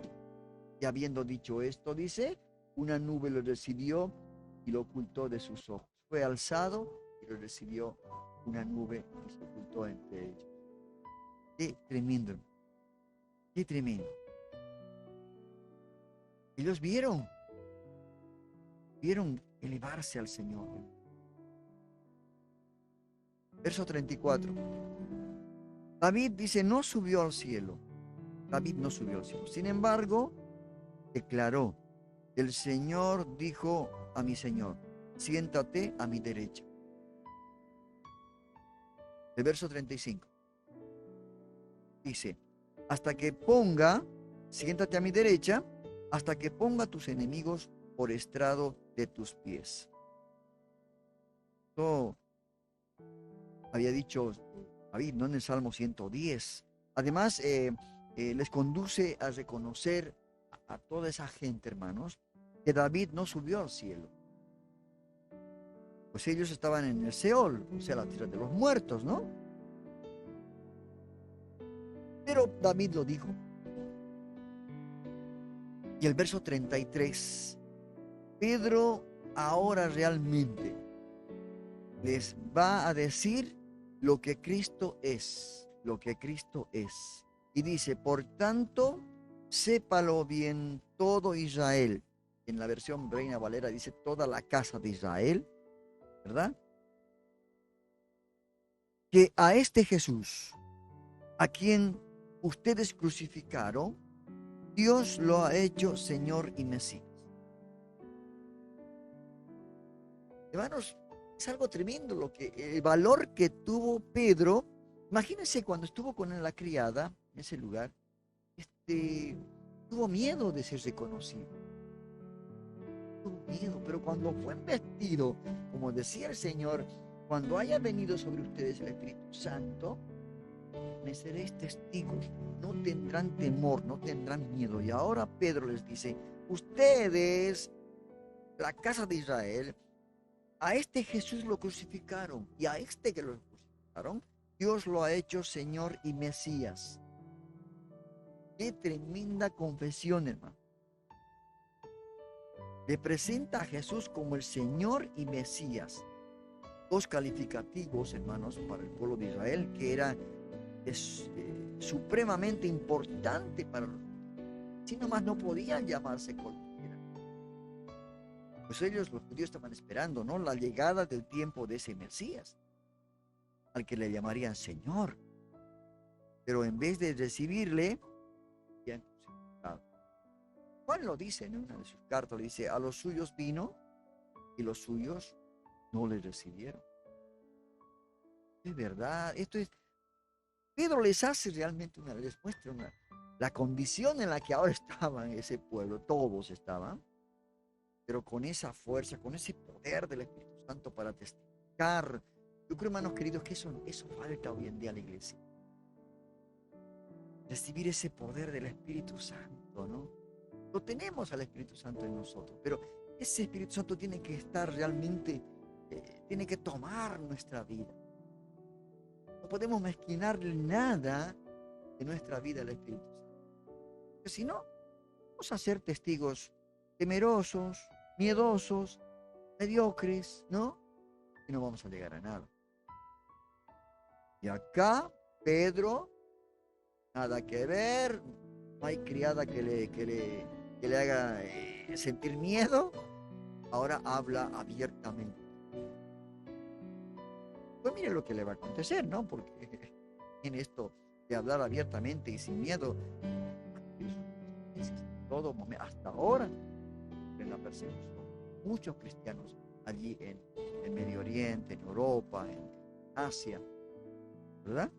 A: Y habiendo dicho esto, dice, una nube lo recibió y lo ocultó de sus ojos. Fue alzado y lo recibió una nube y se ocultó entre ellos. Qué tremendo, qué tremendo. Ellos vieron elevarse al Señor. Verso 34. David dice, no subió al cielo. David no subió al cielo. Sin embargo, declaró, el Señor dijo a mi Señor, siéntate a mi derecha. El verso 35. Dice, siéntate a mi derecha, hasta que ponga tus enemigos por estrado de tus pies. Esto había dicho David, ¿no? En el Salmo 110. Además, les conduce a reconocer a toda esa gente, hermanos, que David no subió al cielo. Pues ellos estaban en el Seol, o sea, la tierra de los muertos, ¿no? Pero David lo dijo. Y el verso 33, Pedro ahora realmente les va a decir lo que Cristo es, Y dice, por tanto, sépalo bien todo Israel. En la versión Reina Valera dice toda la casa de Israel, ¿verdad? Que a este Jesús, a quien ustedes crucificaron, Dios lo ha hecho Señor y Mesías. Hermanos, es algo tremendo el valor que tuvo Pedro. Imagínense cuando estuvo con la criada en ese lugar, tuvo miedo de ser reconocido. Tuvo miedo, pero cuando fue investido, como decía el Señor, cuando haya venido sobre ustedes el Espíritu Santo, me seréis testigos, no tendrán temor, no tendrán miedo. Y ahora Pedro les dice, ustedes, la casa de Israel, a este Jesús lo crucificaron, y a este que lo crucificaron, Dios lo ha hecho Señor y Mesías. Qué tremenda confesión, hermano. Le presenta a Jesús como el Señor y Mesías. Dos calificativos, hermanos, para el pueblo de Israel, que era supremamente importante para los judíos. Si nomás no podían llamarse cualquiera. Pues ellos, los judíos, estaban esperando, ¿no?, la llegada del tiempo de ese Mesías, al que le llamarían Señor. Pero en vez de recibirle, habían crucificado. Juan lo dice en una de sus cartas, le dice: a los suyos vino y los suyos no le recibieron. Es verdad, esto es. Pedro les hace realmente les muestra la condición en la que ahora estaban ese pueblo, todos estaban, pero con esa fuerza, con ese poder del Espíritu Santo para testificar. Yo creo, hermanos queridos, que eso falta hoy en día a la iglesia. Recibir ese poder del Espíritu Santo, ¿no? Lo tenemos al Espíritu Santo en nosotros, pero ese Espíritu Santo tiene que estar realmente, tiene que tomar nuestra vida. No podemos mezquinarle nada de nuestra vida al Espíritu Santo. Porque si no, vamos a ser testigos temerosos, miedosos, mediocres, ¿no? Y no vamos a llegar a nada. Y acá, Pedro, nada que ver, no hay criada que le haga sentir miedo, ahora habla abiertamente. Pues mire lo que le va a acontecer, ¿no? Porque en esto de hablar abiertamente y sin miedo, todo momento, hasta ahora, en la persecución, muchos cristianos allí en Medio Oriente, en Europa, en Asia, ¿verdad?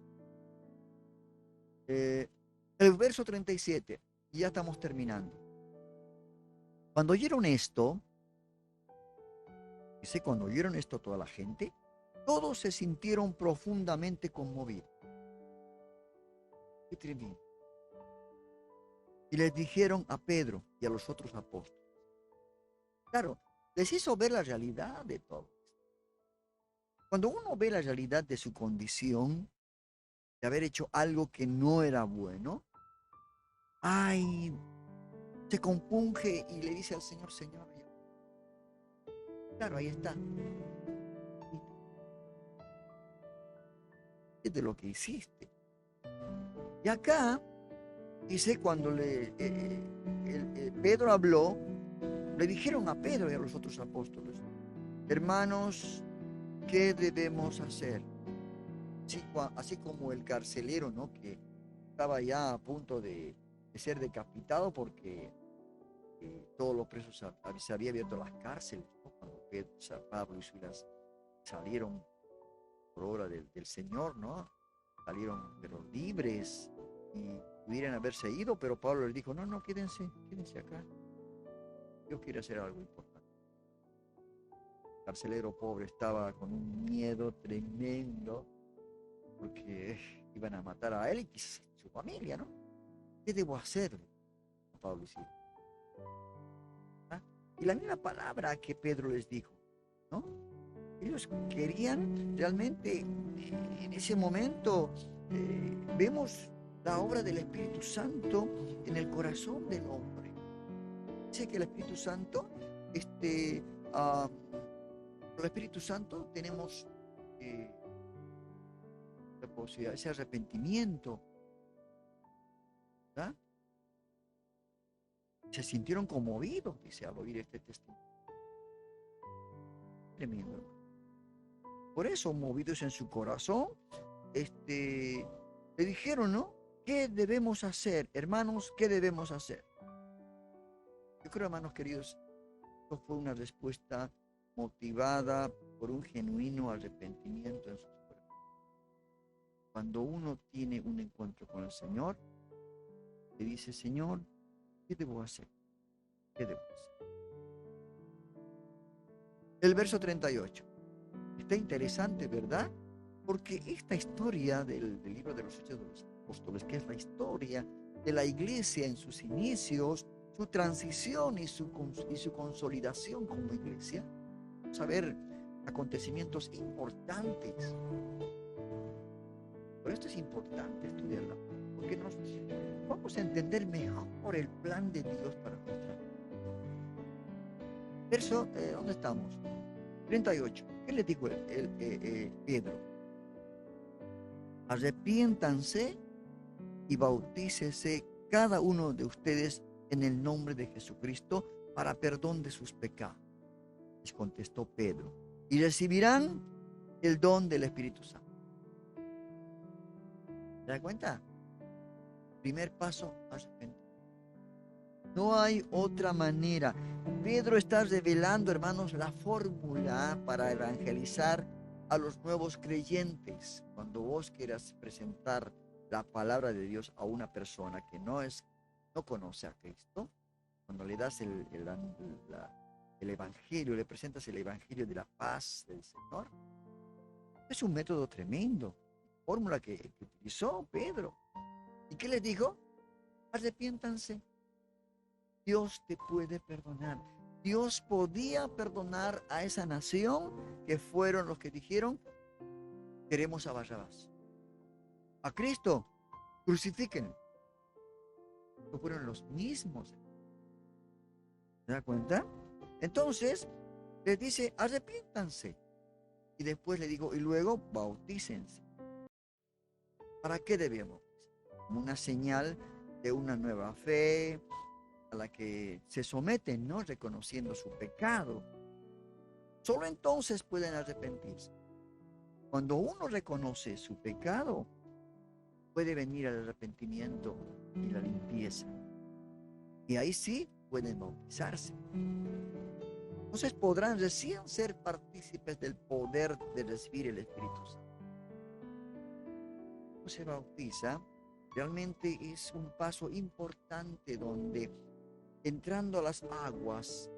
A: El verso 37, y ya estamos terminando. Cuando oyeron esto, dice, cuando oyeron esto toda la gente, todos se sintieron profundamente conmovidos. Qué tremendo. Y les dijeron a Pedro y a los otros apóstoles. Claro, les hizo ver la realidad de todo esto. Cuando uno ve la realidad de su condición, de haber hecho algo que no era bueno, ay, se compunge y le dice al Señor: Señor, claro, ahí está. Es de lo que hiciste. Y acá dice, cuando Pedro habló, le dijeron a Pedro y a los otros apóstoles: hermanos, ¿qué debemos hacer? Así como el carcelero, ¿no?, que estaba ya a punto de ser decapitado porque todos los presos se había abierto las cárceles, ¿no?, cuando Pablo y Silas salieron por obra del Señor, ¿no? Salieron pero libres y pudieran haberse ido, pero Pablo les dijo: no, quédense acá. Dios quiere hacer algo importante. El carcelero pobre estaba con un miedo tremendo porque iban a matar a él y quizás su familia, ¿no? ¿Qué debo hacer? Pablo y Silas. ¿Ah? Y la misma palabra que Pedro les dijo, ¿no? Ellos querían realmente, en ese momento, vemos la obra del Espíritu Santo en el corazón del hombre. Dice que el Espíritu Santo, el Espíritu Santo tenemos la posibilidad, ese arrepentimiento, ¿verdad? Se sintieron conmovidos, dice, al oír este testimonio. Tremendo. Por eso, movidos en su corazón, le dijeron, ¿no? ¿Qué debemos hacer, hermanos? ¿Qué debemos hacer? Yo creo, hermanos queridos, esto fue una respuesta motivada por un genuino arrepentimiento en sus corazones. Cuando uno tiene un encuentro con el Señor, le dice: Señor, ¿qué debo hacer? ¿Qué debo hacer? El verso 38. Está interesante, ¿verdad? Porque esta historia del libro de los Hechos de los Apóstoles, que es la historia de la iglesia en sus inicios, su transición y su consolidación como iglesia, vamos a ver acontecimientos importantes. Por esto es importante estudiarla, porque nos vamos a entender mejor el plan de Dios para nuestra vida. Verso, ¿dónde estamos? 38. ¿Qué le dijo Pedro? Arrepiéntanse y bautícese cada uno de ustedes en el nombre de Jesucristo para perdón de sus pecados. Les contestó Pedro, y recibirán el don del Espíritu Santo. ¿Se da cuenta? Primer paso, arrepentir. No hay otra manera. Pedro está revelando, hermanos, la fórmula para evangelizar a los nuevos creyentes. Cuando vos quieras presentar la palabra de Dios a una persona que no conoce a Cristo, cuando le das el evangelio, le presentas el evangelio de la paz del Señor, es un método tremendo. Fórmula que utilizó Pedro. ¿Y qué les dijo? Arrepiéntanse. Dios te puede perdonar. Dios podía perdonar a esa nación que fueron los que dijeron, queremos a Barrabás. A Cristo, crucifiquen. No fueron los mismos. ¿Se da cuenta? Entonces, les dice, arrepiéntanse. Y después le digo, y luego bautícense. ¿Para qué debemos? Como una señal de una nueva fe, a la que se someten, ¿no? Reconociendo su pecado. Solo entonces pueden arrepentirse. Cuando uno reconoce su pecado, puede venir el arrepentimiento y la limpieza. Y ahí sí pueden bautizarse. Entonces podrán recién ser partícipes del poder de recibir el Espíritu Santo. Cuando se bautiza, realmente es un paso importante donde, entrando a las aguas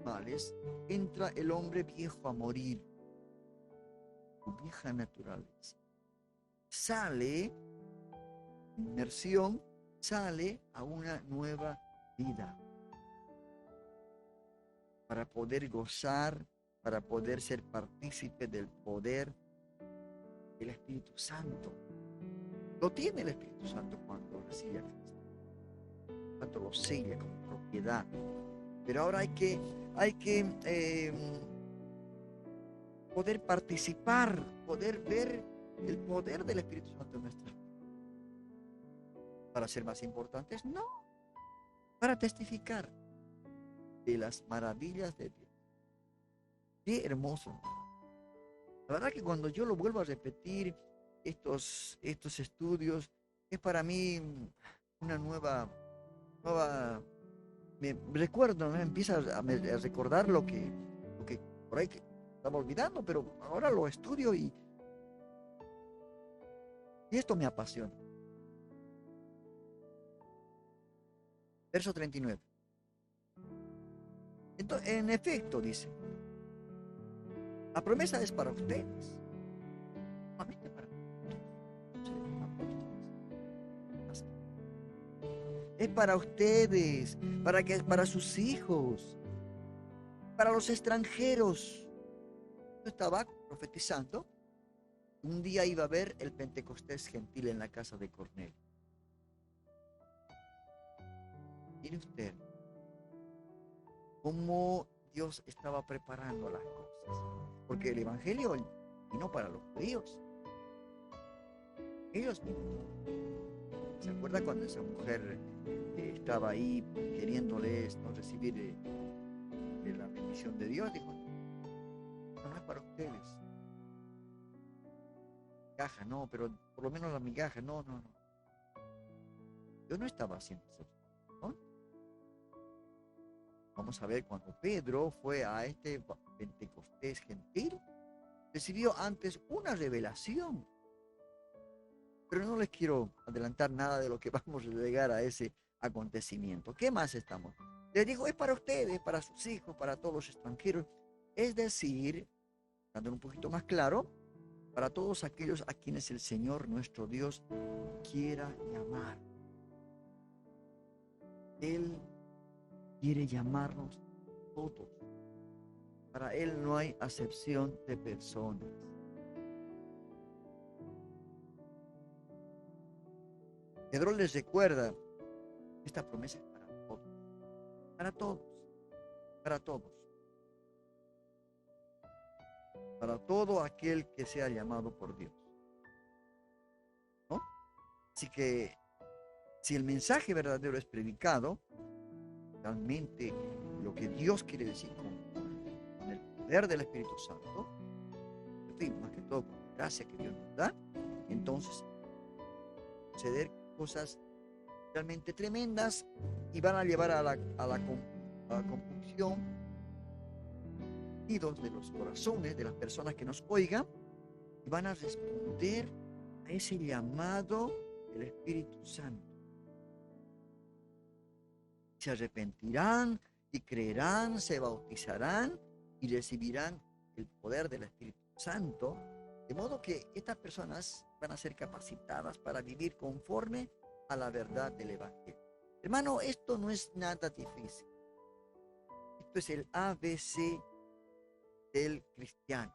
A: males, entra el hombre viejo a morir, su vieja naturaleza. Sale, inmersión, sale a una nueva vida. Para poder gozar, para poder ser partícipe del poder del Espíritu Santo. Lo tiene el Espíritu Santo cuando recibe a Cristo. Cuando lo sella como propiedad. Pero ahora hay que poder participar, poder ver el poder del Espíritu Santo en nuestra vida. Para ser más importantes, no. Para testificar de las maravillas de Dios. Qué hermoso. La verdad que cuando yo lo vuelvo a repetir, estos estudios, es para mí una nueva me recuerdo, me empieza a recordar lo que por ahí estaba olvidando, pero ahora lo estudio y esto me apasiona. Verso 39. Entonces, en efecto, dice, la promesa es para ustedes, solamente para ustedes. Es para ustedes, para sus hijos, para los extranjeros. Yo estaba profetizando. Un día iba a haber el Pentecostés gentil en la casa de Cornelio. Mire usted cómo Dios estaba preparando las cosas. Porque el Evangelio vino para los judíos. Ellos vinieron. ¿Se acuerda cuando esa mujer estaba ahí queriéndole recibir la bendición de Dios? Dijo, no es para ustedes. Migaja, no, pero por lo menos la migaja, no. Yo no estaba haciendo eso, ¿no? Vamos a ver, cuando Pedro fue a este Pentecostés gentil, recibió antes una revelación. Pero no les quiero adelantar nada de lo que vamos a llegar a ese acontecimiento. ¿Qué más estamos? Les digo, es para ustedes, para sus hijos, para todos los extranjeros. Es decir, dando un poquito más claro, para todos aquellos a quienes el Señor nuestro Dios quiera llamar. Él quiere llamarnos todos. Para Él no hay acepción de personas. Pedro les recuerda, esta promesa es para todos. Para todos. Para todos. Para todo aquel que sea llamado por Dios. ¿No? Así que si el mensaje verdadero es predicado, realmente lo que Dios quiere decir con el poder del Espíritu Santo, y más que todo con la gracia que Dios nos da, entonces suceder cosas realmente tremendas y van a llevar a la compulsión de los corazones de las personas que nos oigan y van a responder a ese llamado del Espíritu Santo. Se arrepentirán y creerán, se bautizarán y recibirán el poder del Espíritu Santo, de modo que estas personas van a ser capacitadas para vivir conforme a la verdad del Evangelio. Hermano, esto no es nada difícil. Esto es el ABC del cristiano.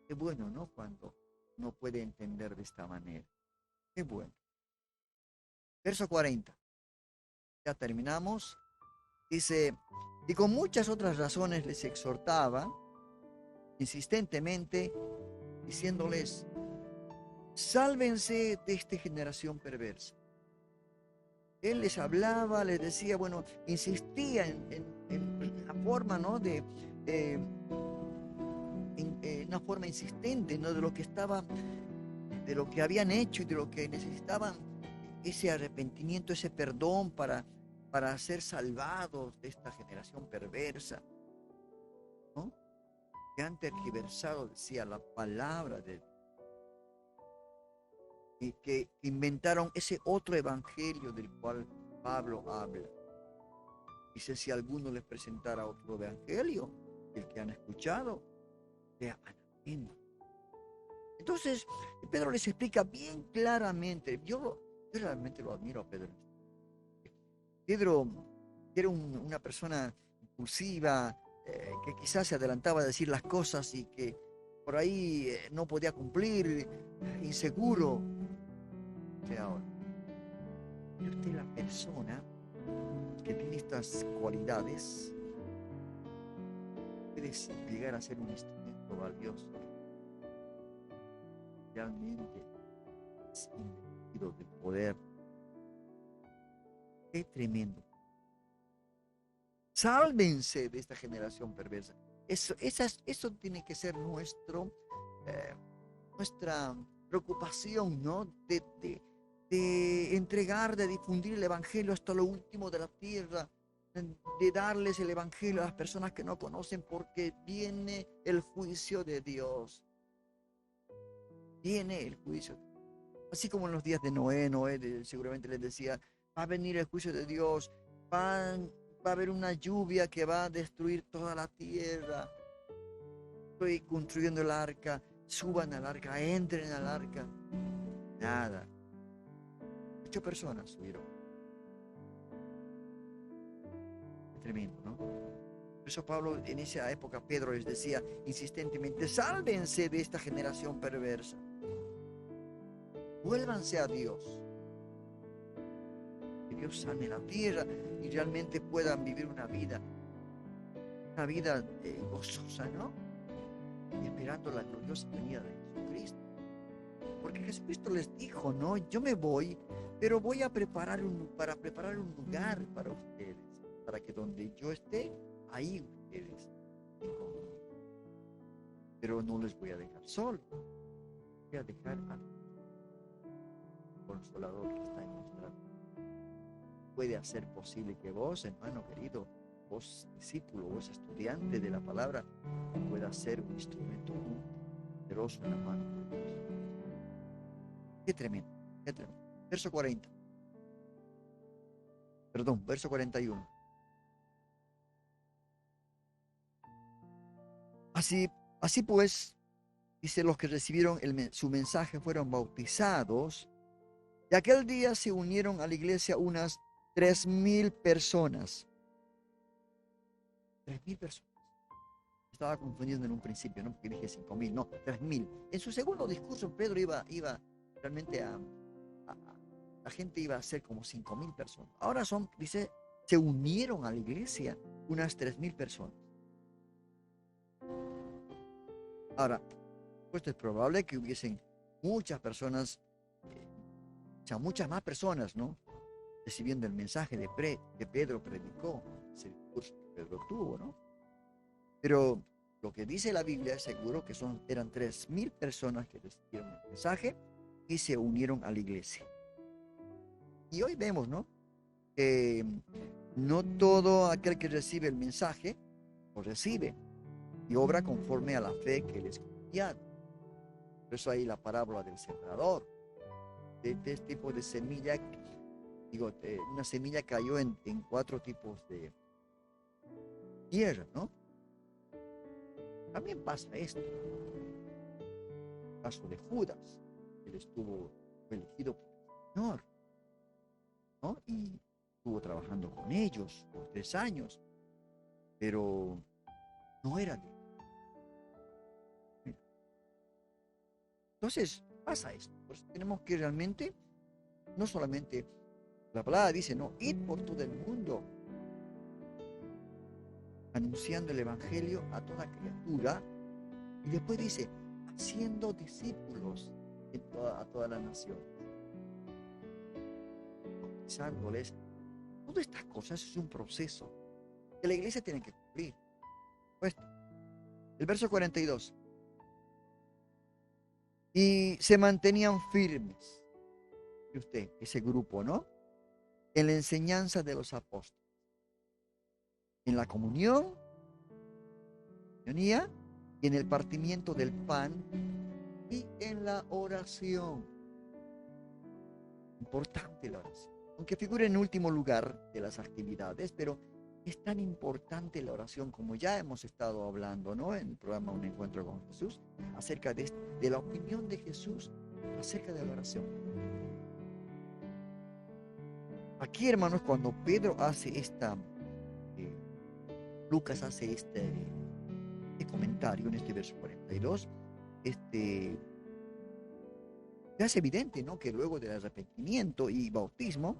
A: Qué bueno, ¿no? Cuando no puede entender de esta manera. Qué bueno. Verso 40. Ya terminamos. Dice, y con muchas otras razones les exhortaba insistentemente, diciéndoles, sálvense de esta generación perversa. Él les hablaba, les decía, bueno, insistía en la forma, ¿no? Una forma insistente, ¿no? De lo que estaba, de lo que habían hecho y de lo que necesitaban, ese arrepentimiento, ese perdón para ser salvados de esta generación perversa, ¿no? Que han tergiversado, decía, la palabra de Dios. Y que inventaron ese otro evangelio del cual Pablo habla. Dice, si alguno les presentara otro evangelio, el que han escuchado, sea anatema. Entonces, Pedro les explica bien claramente. Yo realmente lo admiro a Pedro. Pedro era una persona impulsiva, que quizás se adelantaba a decir las cosas y que por ahí no podía cumplir, inseguro. Ahora, y usted es la persona que tiene estas cualidades, puede llegar a ser un instrumento valioso. Realmente es investido del poder. Qué tremendo. Sálvense de esta generación perversa. Eso tiene que ser nuestra preocupación, ¿no? De entregar, de difundir el Evangelio hasta lo último de la tierra, de darles el Evangelio a las personas que no conocen, porque viene el juicio de Dios. Viene el juicio. Así como en los días de Noé seguramente les decía, va a venir el juicio de Dios, va a haber una lluvia que va a destruir toda la tierra. Estoy construyendo el arca, suban al arca, entren al arca. Nada. 8 personas subieron. Es tremendo, ¿no? Por eso Pablo, en esa época, Pedro les decía insistentemente, sálvense de esta generación perversa. Vuélvanse a Dios. Que Dios sane la tierra y realmente puedan vivir una vida gozosa, ¿no? Y esperando la gloriosa venida de Jesucristo. Porque Jesucristo les dijo, no, yo me voy, pero voy a preparar preparar un lugar para ustedes, para que donde yo esté, ahí ustedes estén conmigo. Pero no les voy a dejar solo, voy a dejar al Consolador que está en nuestra vida. Puede hacer posible que vos, hermano querido, vos discípulo, vos estudiante de la palabra, pueda ser un instrumento poderoso en la mano de Dios. Qué tremendo, qué tremendo. Verso 40. Perdón, verso 41. Así pues, dice, los que recibieron su mensaje fueron bautizados, y aquel día se unieron a la iglesia unas 3,000 personas. 3,000 personas. Estaba confundiendo en un principio, ¿no? Porque dije 5,000, no, 3,000. En su segundo discurso, Pedro iba realmente la gente iba a ser como 5,000 personas. Ahora dice, se unieron a la iglesia unas 3,000 personas. Ahora, pues es probable que hubiesen muchas personas O sea, muchas más personas, ¿no? Recibiendo el mensaje que Pedro predicó, ese discurso que Pedro tuvo, ¿no? Pero lo que dice la Biblia, seguro que eran 3.000 personas que recibieron el mensaje y se unieron a la iglesia. Y hoy vemos, ¿no? Que no todo aquel que recibe el mensaje lo recibe y obra conforme a la fe que les confiado. Por eso hay la parábola del sembrador, de este tipo de semilla. Digo, una semilla cayó en 4 tipos de tierra, ¿no? También pasa esto. El caso de Judas, él fue elegido por el Señor, ¿no? Y estuvo trabajando con ellos por 3 años, pero no era de él. Entonces, pasa esto. Pues tenemos que realmente, no solamente, la palabra dice, no, id por todo el mundo, anunciando el evangelio a toda criatura, y después dice, haciendo discípulos a todas las naciones, bautizándoles. Todas estas cosas es un proceso que la iglesia tiene que cumplir. Pues, el verso 42. Y se mantenían firmes, y usted, ese grupo, ¿no? En la enseñanza de los apóstoles, en la comunión, y en el partimiento del pan y en la oración. Importante la oración, aunque figure en último lugar de las actividades, pero es tan importante la oración, como ya hemos estado hablando, ¿no? En el programa Un Encuentro con Jesús, acerca de la opinión de Jesús acerca de la oración. Aquí, hermanos, cuando Pedro hace Lucas hace este comentario en este verso 42, ya es evidente, ¿no? Que luego del arrepentimiento y bautismo,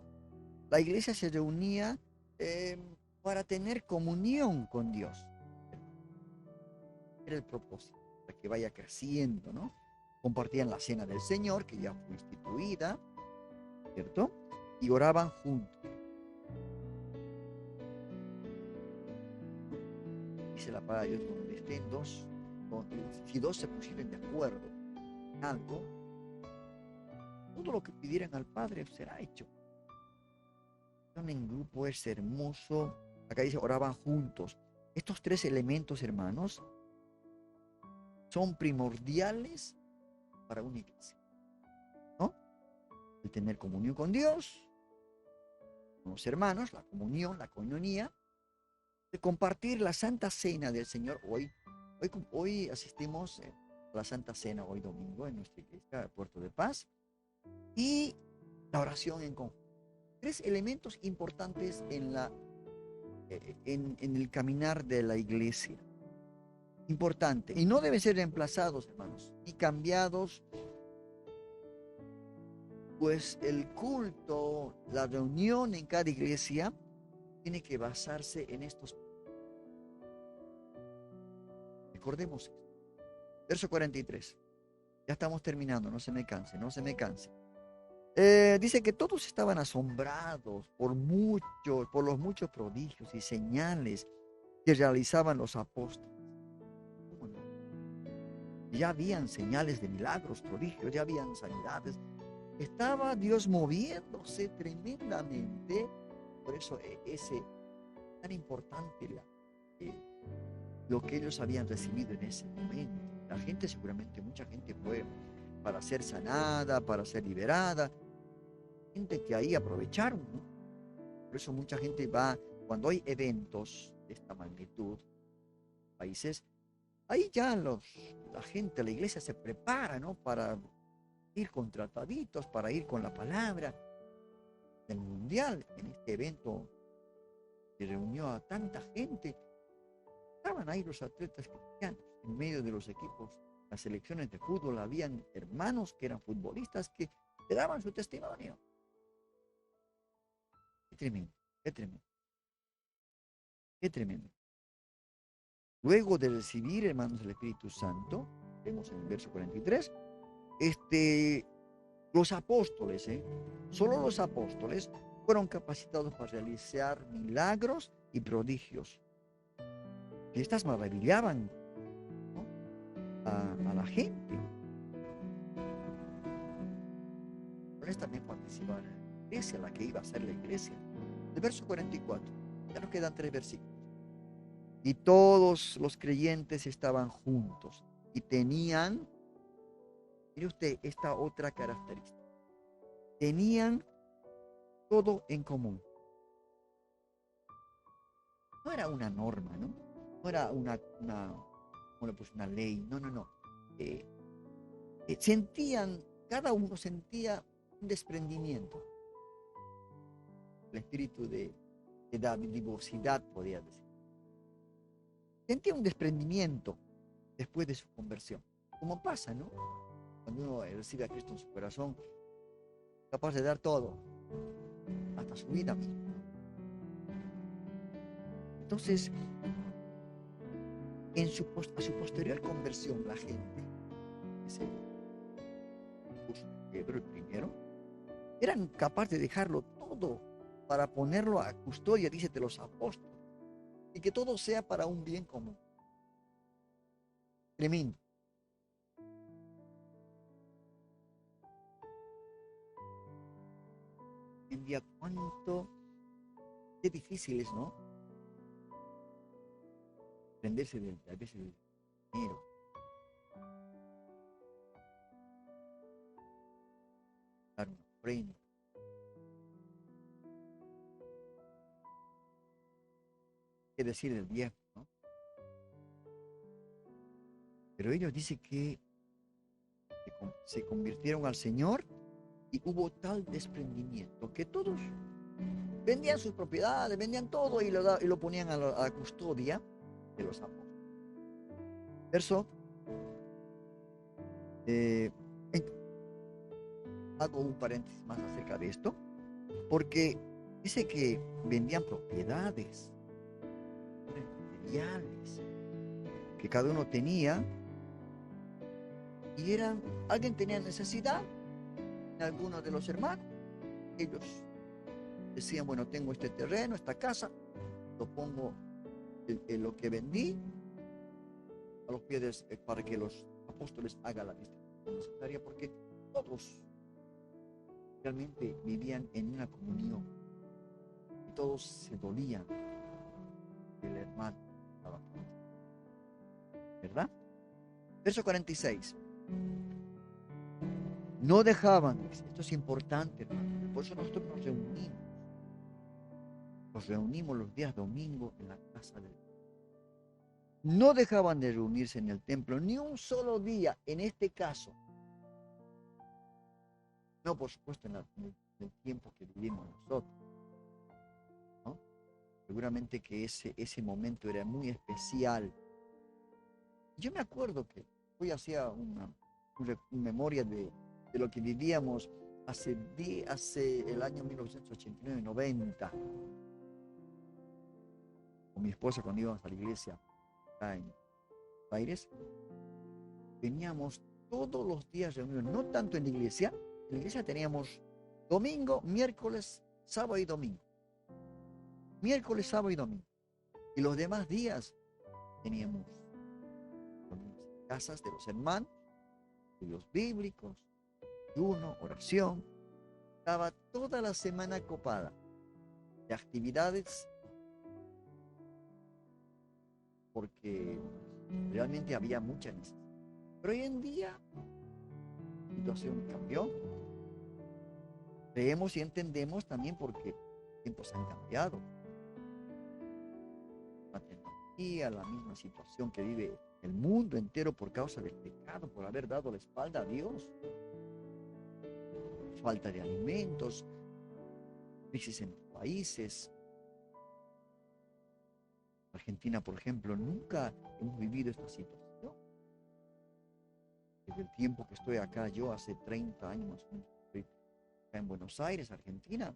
A: la iglesia se reunía para tener comunión con Dios. Era el propósito, para que vaya creciendo, ¿no? Compartían la cena del Señor, que ya fue instituida, ¿cierto? Y oraban juntos. Dice la palabra de Dios, donde estén dos, si 2 se pusieran de acuerdo en algo, todo lo que pidieran al Padre será hecho. En grupo es hermoso. Acá dice, oraban juntos. Estos 3 elementos, hermanos, son primordiales para una iglesia, ¿no? El tener comunión con Dios, con los hermanos, la comunión, la coinonía, de compartir la Santa Cena del Señor. Hoy asistimos a la Santa Cena, hoy domingo, en nuestra iglesia de Puerto de Paz, y la oración en conjunto. 3 elementos importantes en el caminar de la iglesia. Importante. Y no deben ser reemplazados, hermanos, y cambiados, pues el culto, la reunión en cada iglesia tiene que basarse en estos. Recordemos esto. Verso 43. Ya estamos terminando, no se me canse, no se me canse. Dice que todos estaban asombrados por los muchos prodigios y señales que realizaban los apóstoles. ¿Cómo no? Ya habían señales de milagros, prodigios, ya habían sanidades. Estaba Dios moviéndose tremendamente. Por eso es tan importante lo que ellos habían recibido en ese momento. La gente, seguramente mucha gente fue para ser sanada, para ser liberada. Gente que ahí aprovecharon, ¿no? Por eso mucha gente va, cuando hay eventos de esta magnitud, países, ahí ya la gente, la iglesia se prepara, ¿no? Para ir con trataditos, para ir con la palabra. El mundial, en este evento que reunió a tanta gente, estaban ahí los atletas cristianos, en medio de los equipos, las selecciones de fútbol, habían hermanos que eran futbolistas que le daban su testimonio. Qué tremendo, qué tremendo, qué tremendo. Luego de recibir, hermanos, el Espíritu Santo, vemos en el verso 43, Los apóstoles, solo los apóstoles fueron capacitados para realizar milagros y prodigios. Y estas maravillaban, ¿no?, a la gente. Pero también participaban en la iglesia, la que iba a ser la iglesia. El verso 44, ya nos quedan 3 versículos. Y todos los creyentes estaban juntos y tenían, mire usted, esta otra característica. Tenían todo en común. No era una norma, ¿no? No era una ley, no. Sentían, cada uno sentía un desprendimiento. El espíritu de dadivosidad, podría decir. Sentía un desprendimiento después de su conversión. Como pasa, ¿no? Cuando uno recibe a Cristo en su corazón, capaz de dar todo, hasta su vida misma. Entonces, a su posterior conversión, la gente, ese curso de Pedro el primero, eran capaces de dejarlo todo para ponerlo a custodia, dice, de los apóstoles, y que todo sea para un bien común. Tremendo. En día, qué difícil es, ¿no? Prenderse a veces del dinero. Dar una ofrenda. ¿Qué decir del diezmo, no? Pero ellos dicen que se convirtieron al Señor y hubo tal desprendimiento que todos vendían sus propiedades, vendían todo y lo ponían a la custodia de los apóstoles. Verso. Hago un paréntesis más acerca de esto, porque dice que vendían propiedades, materiales, que cada uno tenía, y alguien tenía necesidad, algunos de los hermanos, ellos decían, bueno, tengo este terreno, esta casa, lo pongo en lo que vendí a los pies para que los apóstoles hagan la distribución necesaria, porque todos realmente vivían en una comunión y todos se dolían del hermano, ¿verdad? Verso 46. No dejaban, esto es importante, hermano, por eso nosotros nos reunimos los días domingo en la casa del Señor. No dejaban de reunirse en el templo ni un solo día, en este caso. No, por supuesto, en el tiempo que vivimos nosotros, ¿no? Seguramente que ese momento era muy especial. Yo me acuerdo que hoy hacía una memoria de lo que vivíamos hace el año 1989-90. Con mi esposa, cuando íbamos a la iglesia acá en Buenos Aires, teníamos todos los días reunidos, no tanto en la iglesia. En la iglesia teníamos domingo, miércoles, sábado y domingo. Miércoles, sábado y domingo. Y los demás días teníamos casas de los hermanos, estudios bíblicos, ayuno, oración. Estaba toda la semana copada de actividades, porque realmente había mucha necesidad. Pero hoy en día la situación cambió. Creemos y entendemos también porque los tiempos han cambiado. La tecnología, la misma situación que vive el mundo entero por causa del pecado, por haber dado la espalda a Dios. Falta de alimentos, crisis en los países. Argentina, por ejemplo, nunca hemos vivido esta situación. Desde el tiempo que estoy acá, yo hace 30 años más o menos, estoy acá en Buenos Aires, Argentina.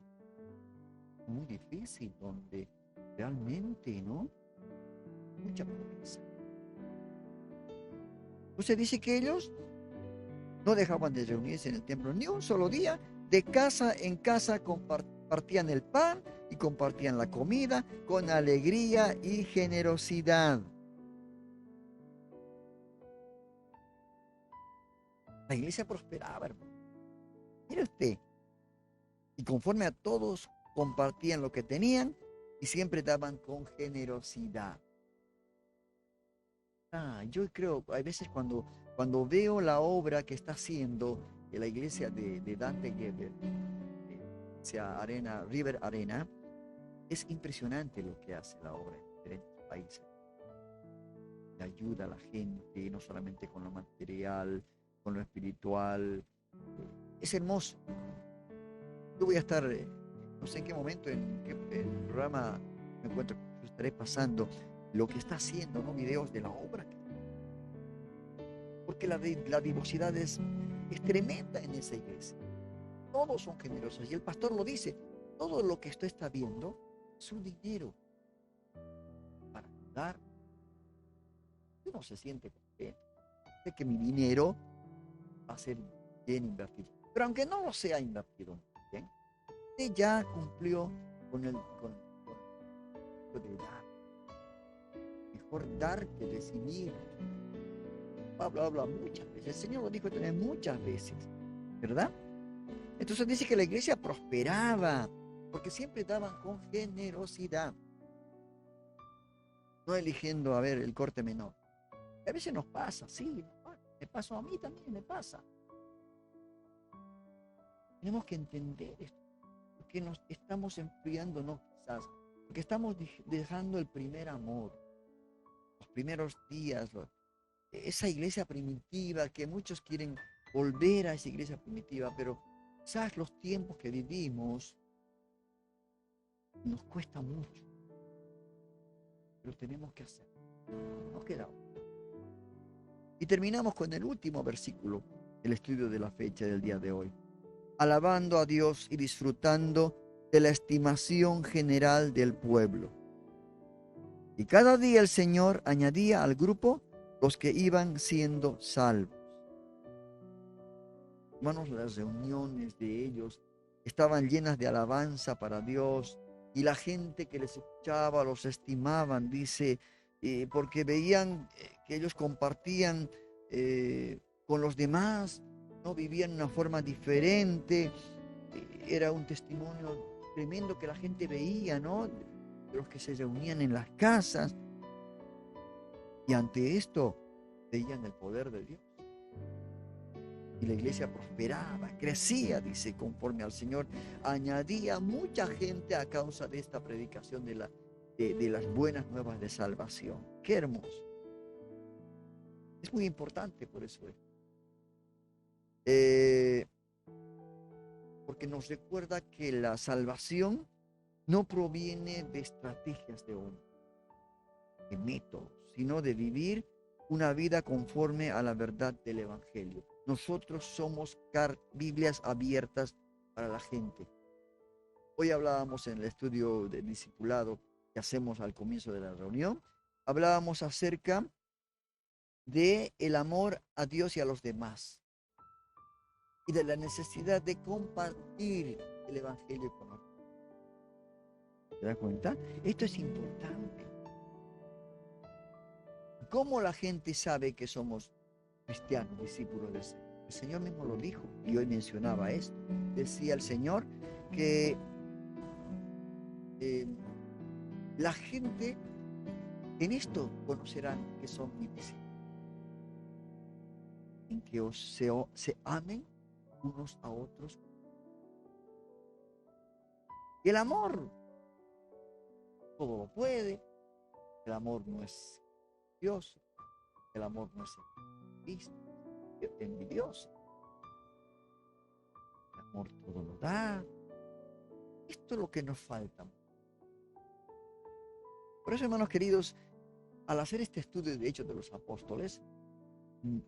A: Muy difícil, donde realmente, ¿no? Mucha pobreza. Entonces dice que ellos No dejaban de reunirse en el templo ni un solo día. De casa en casa compartían el pan y compartían la comida con alegría y generosidad. La iglesia prosperaba, hermano. Mire usted. Y conforme a todos compartían lo que tenían y siempre daban con generosidad. Yo creo, hay veces cuando veo la obra que está haciendo la iglesia de Dante Gebel, sea River Arena, es impresionante lo que hace la obra en diferentes países. Le ayuda a la gente, no solamente con lo material, con lo espiritual. Es hermoso. Yo voy a estar, no sé en qué momento, en qué programa me encuentro, estaré pasando lo que está haciendo, ¿no? Videos de la obra. Porque la diversidad es tremenda en esa iglesia. Todos son generosos. Y el pastor lo dice, todo lo que usted está viendo es su dinero para dar. Uno se siente contento. Sé que mi dinero va a ser bien invertido. Pero aunque no lo sea invertido bien, usted ya cumplió con el de dar. Mejor dar que recibir. Pablo habla muchas veces, el Señor lo dijo también muchas veces, ¿verdad? Entonces dice que la iglesia prosperaba, porque siempre daban con generosidad, no eligiendo, a ver, el corte menor. A veces nos pasa, sí, me pasa a mí también, me pasa. Tenemos que entender esto, porque nos estamos enfriándonos quizás, porque estamos dejando el primer amor, los primeros días, esa iglesia primitiva, que muchos quieren volver a esa iglesia primitiva, pero quizás los tiempos que vivimos nos cuesta mucho, pero tenemos que hacerlo, no queda otra. Y terminamos con el último versículo del estudio de la fecha del día de hoy, alabando a Dios y disfrutando de la estimación general del pueblo. Y cada día el Señor añadía al grupo los que iban siendo salvos. Hermanos, las reuniones de ellos estaban llenas de alabanza para Dios y la gente que les escuchaba los estimaban, dice, porque veían que ellos compartían con los demás, no vivían de una forma diferente. Era un testimonio tremendo que la gente veía, ¿no? De los que se reunían en las casas. Y ante esto veían el poder de Dios. Y la iglesia prosperaba, crecía, dice, conforme al Señor. Añadía mucha gente a causa de esta predicación de las buenas nuevas de salvación. Qué hermoso. Es muy importante por eso. Porque nos recuerda que la salvación no proviene de estrategias de hombre, de métodos, sino de vivir una vida conforme a la verdad del Evangelio. Nosotros somos Biblias abiertas para la gente. Hoy hablábamos en el estudio del discipulado que hacemos al comienzo de la reunión, hablábamos acerca de el amor a Dios y a los demás y de la necesidad de compartir el Evangelio con los demás. ¿Se da cuenta? Esto es importante. ¿Cómo la gente sabe que somos cristianos, discípulos del Señor? El Señor mismo lo dijo y hoy mencionaba esto. Decía el Señor que la gente en esto conocerán que son mis discípulos. En que se amen unos a otros. Y el amor todo lo puede. El amor no es envidioso. El amor no es envidioso. El amor todo lo da. Esto es lo que nos falta. Por eso, hermanos queridos, al hacer este estudio de Hechos de los Apóstoles,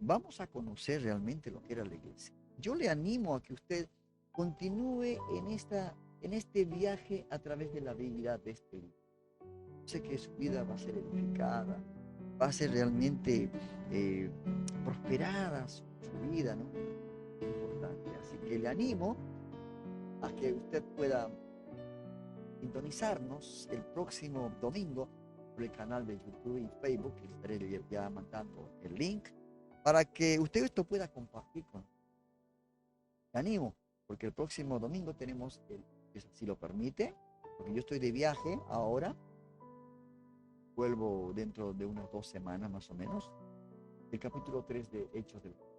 A: vamos a conocer realmente lo que era la iglesia. Yo le animo a que usted continúe en este viaje a través de la vida de este libro. Sé que su vida va a ser edificada, va a ser realmente prosperada su vida, ¿no? que le animo a que usted pueda sintonizarnos el próximo domingo por el canal de YouTube y Facebook, que le estaré ya mandando el link, para que usted esto pueda compartir con nosotros. Le animo, porque el próximo domingo tenemos, si lo permite, porque yo estoy de viaje ahora, vuelvo dentro de unas 2 semanas más o menos, el capítulo 3 de Hechos del Apóstol.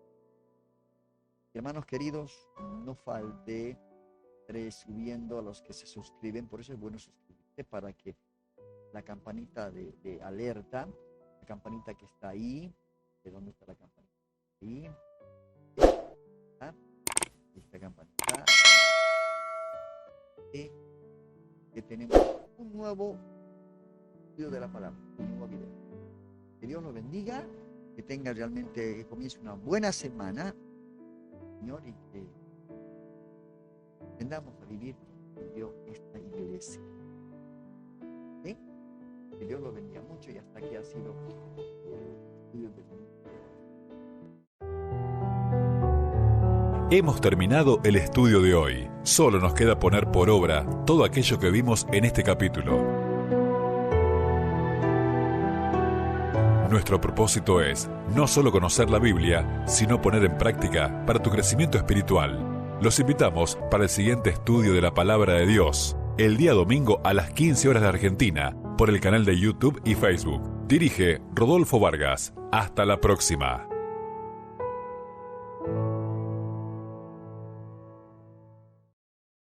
A: Hermanos queridos, no falte, estaré subiendo a los que se suscriben, por eso es bueno suscribirse para que la campanita de alerta, la campanita que está ahí, ¿de dónde está la campanita? Ahí, esta campanita, que tenemos un nuevo video de la palabra, un nuevo video. Que Dios los bendiga, que tenga realmente, que comience una buena semana, Señor, y que aprendamos a vivir con Dios esta iglesia. ¿Sí? Que Dios los bendiga mucho, y hasta aquí ha sido el estudio de
B: Hemos terminado el estudio de hoy. Solo nos queda poner por obra todo aquello que vimos en este capítulo. Nuestro propósito es no solo conocer la Biblia, sino poner en práctica para tu crecimiento espiritual. Los invitamos para el siguiente estudio de la Palabra de Dios, el día domingo a las 15 horas de Argentina, por el canal de YouTube y Facebook. Dirige Rodolfo Vargas. Hasta la próxima.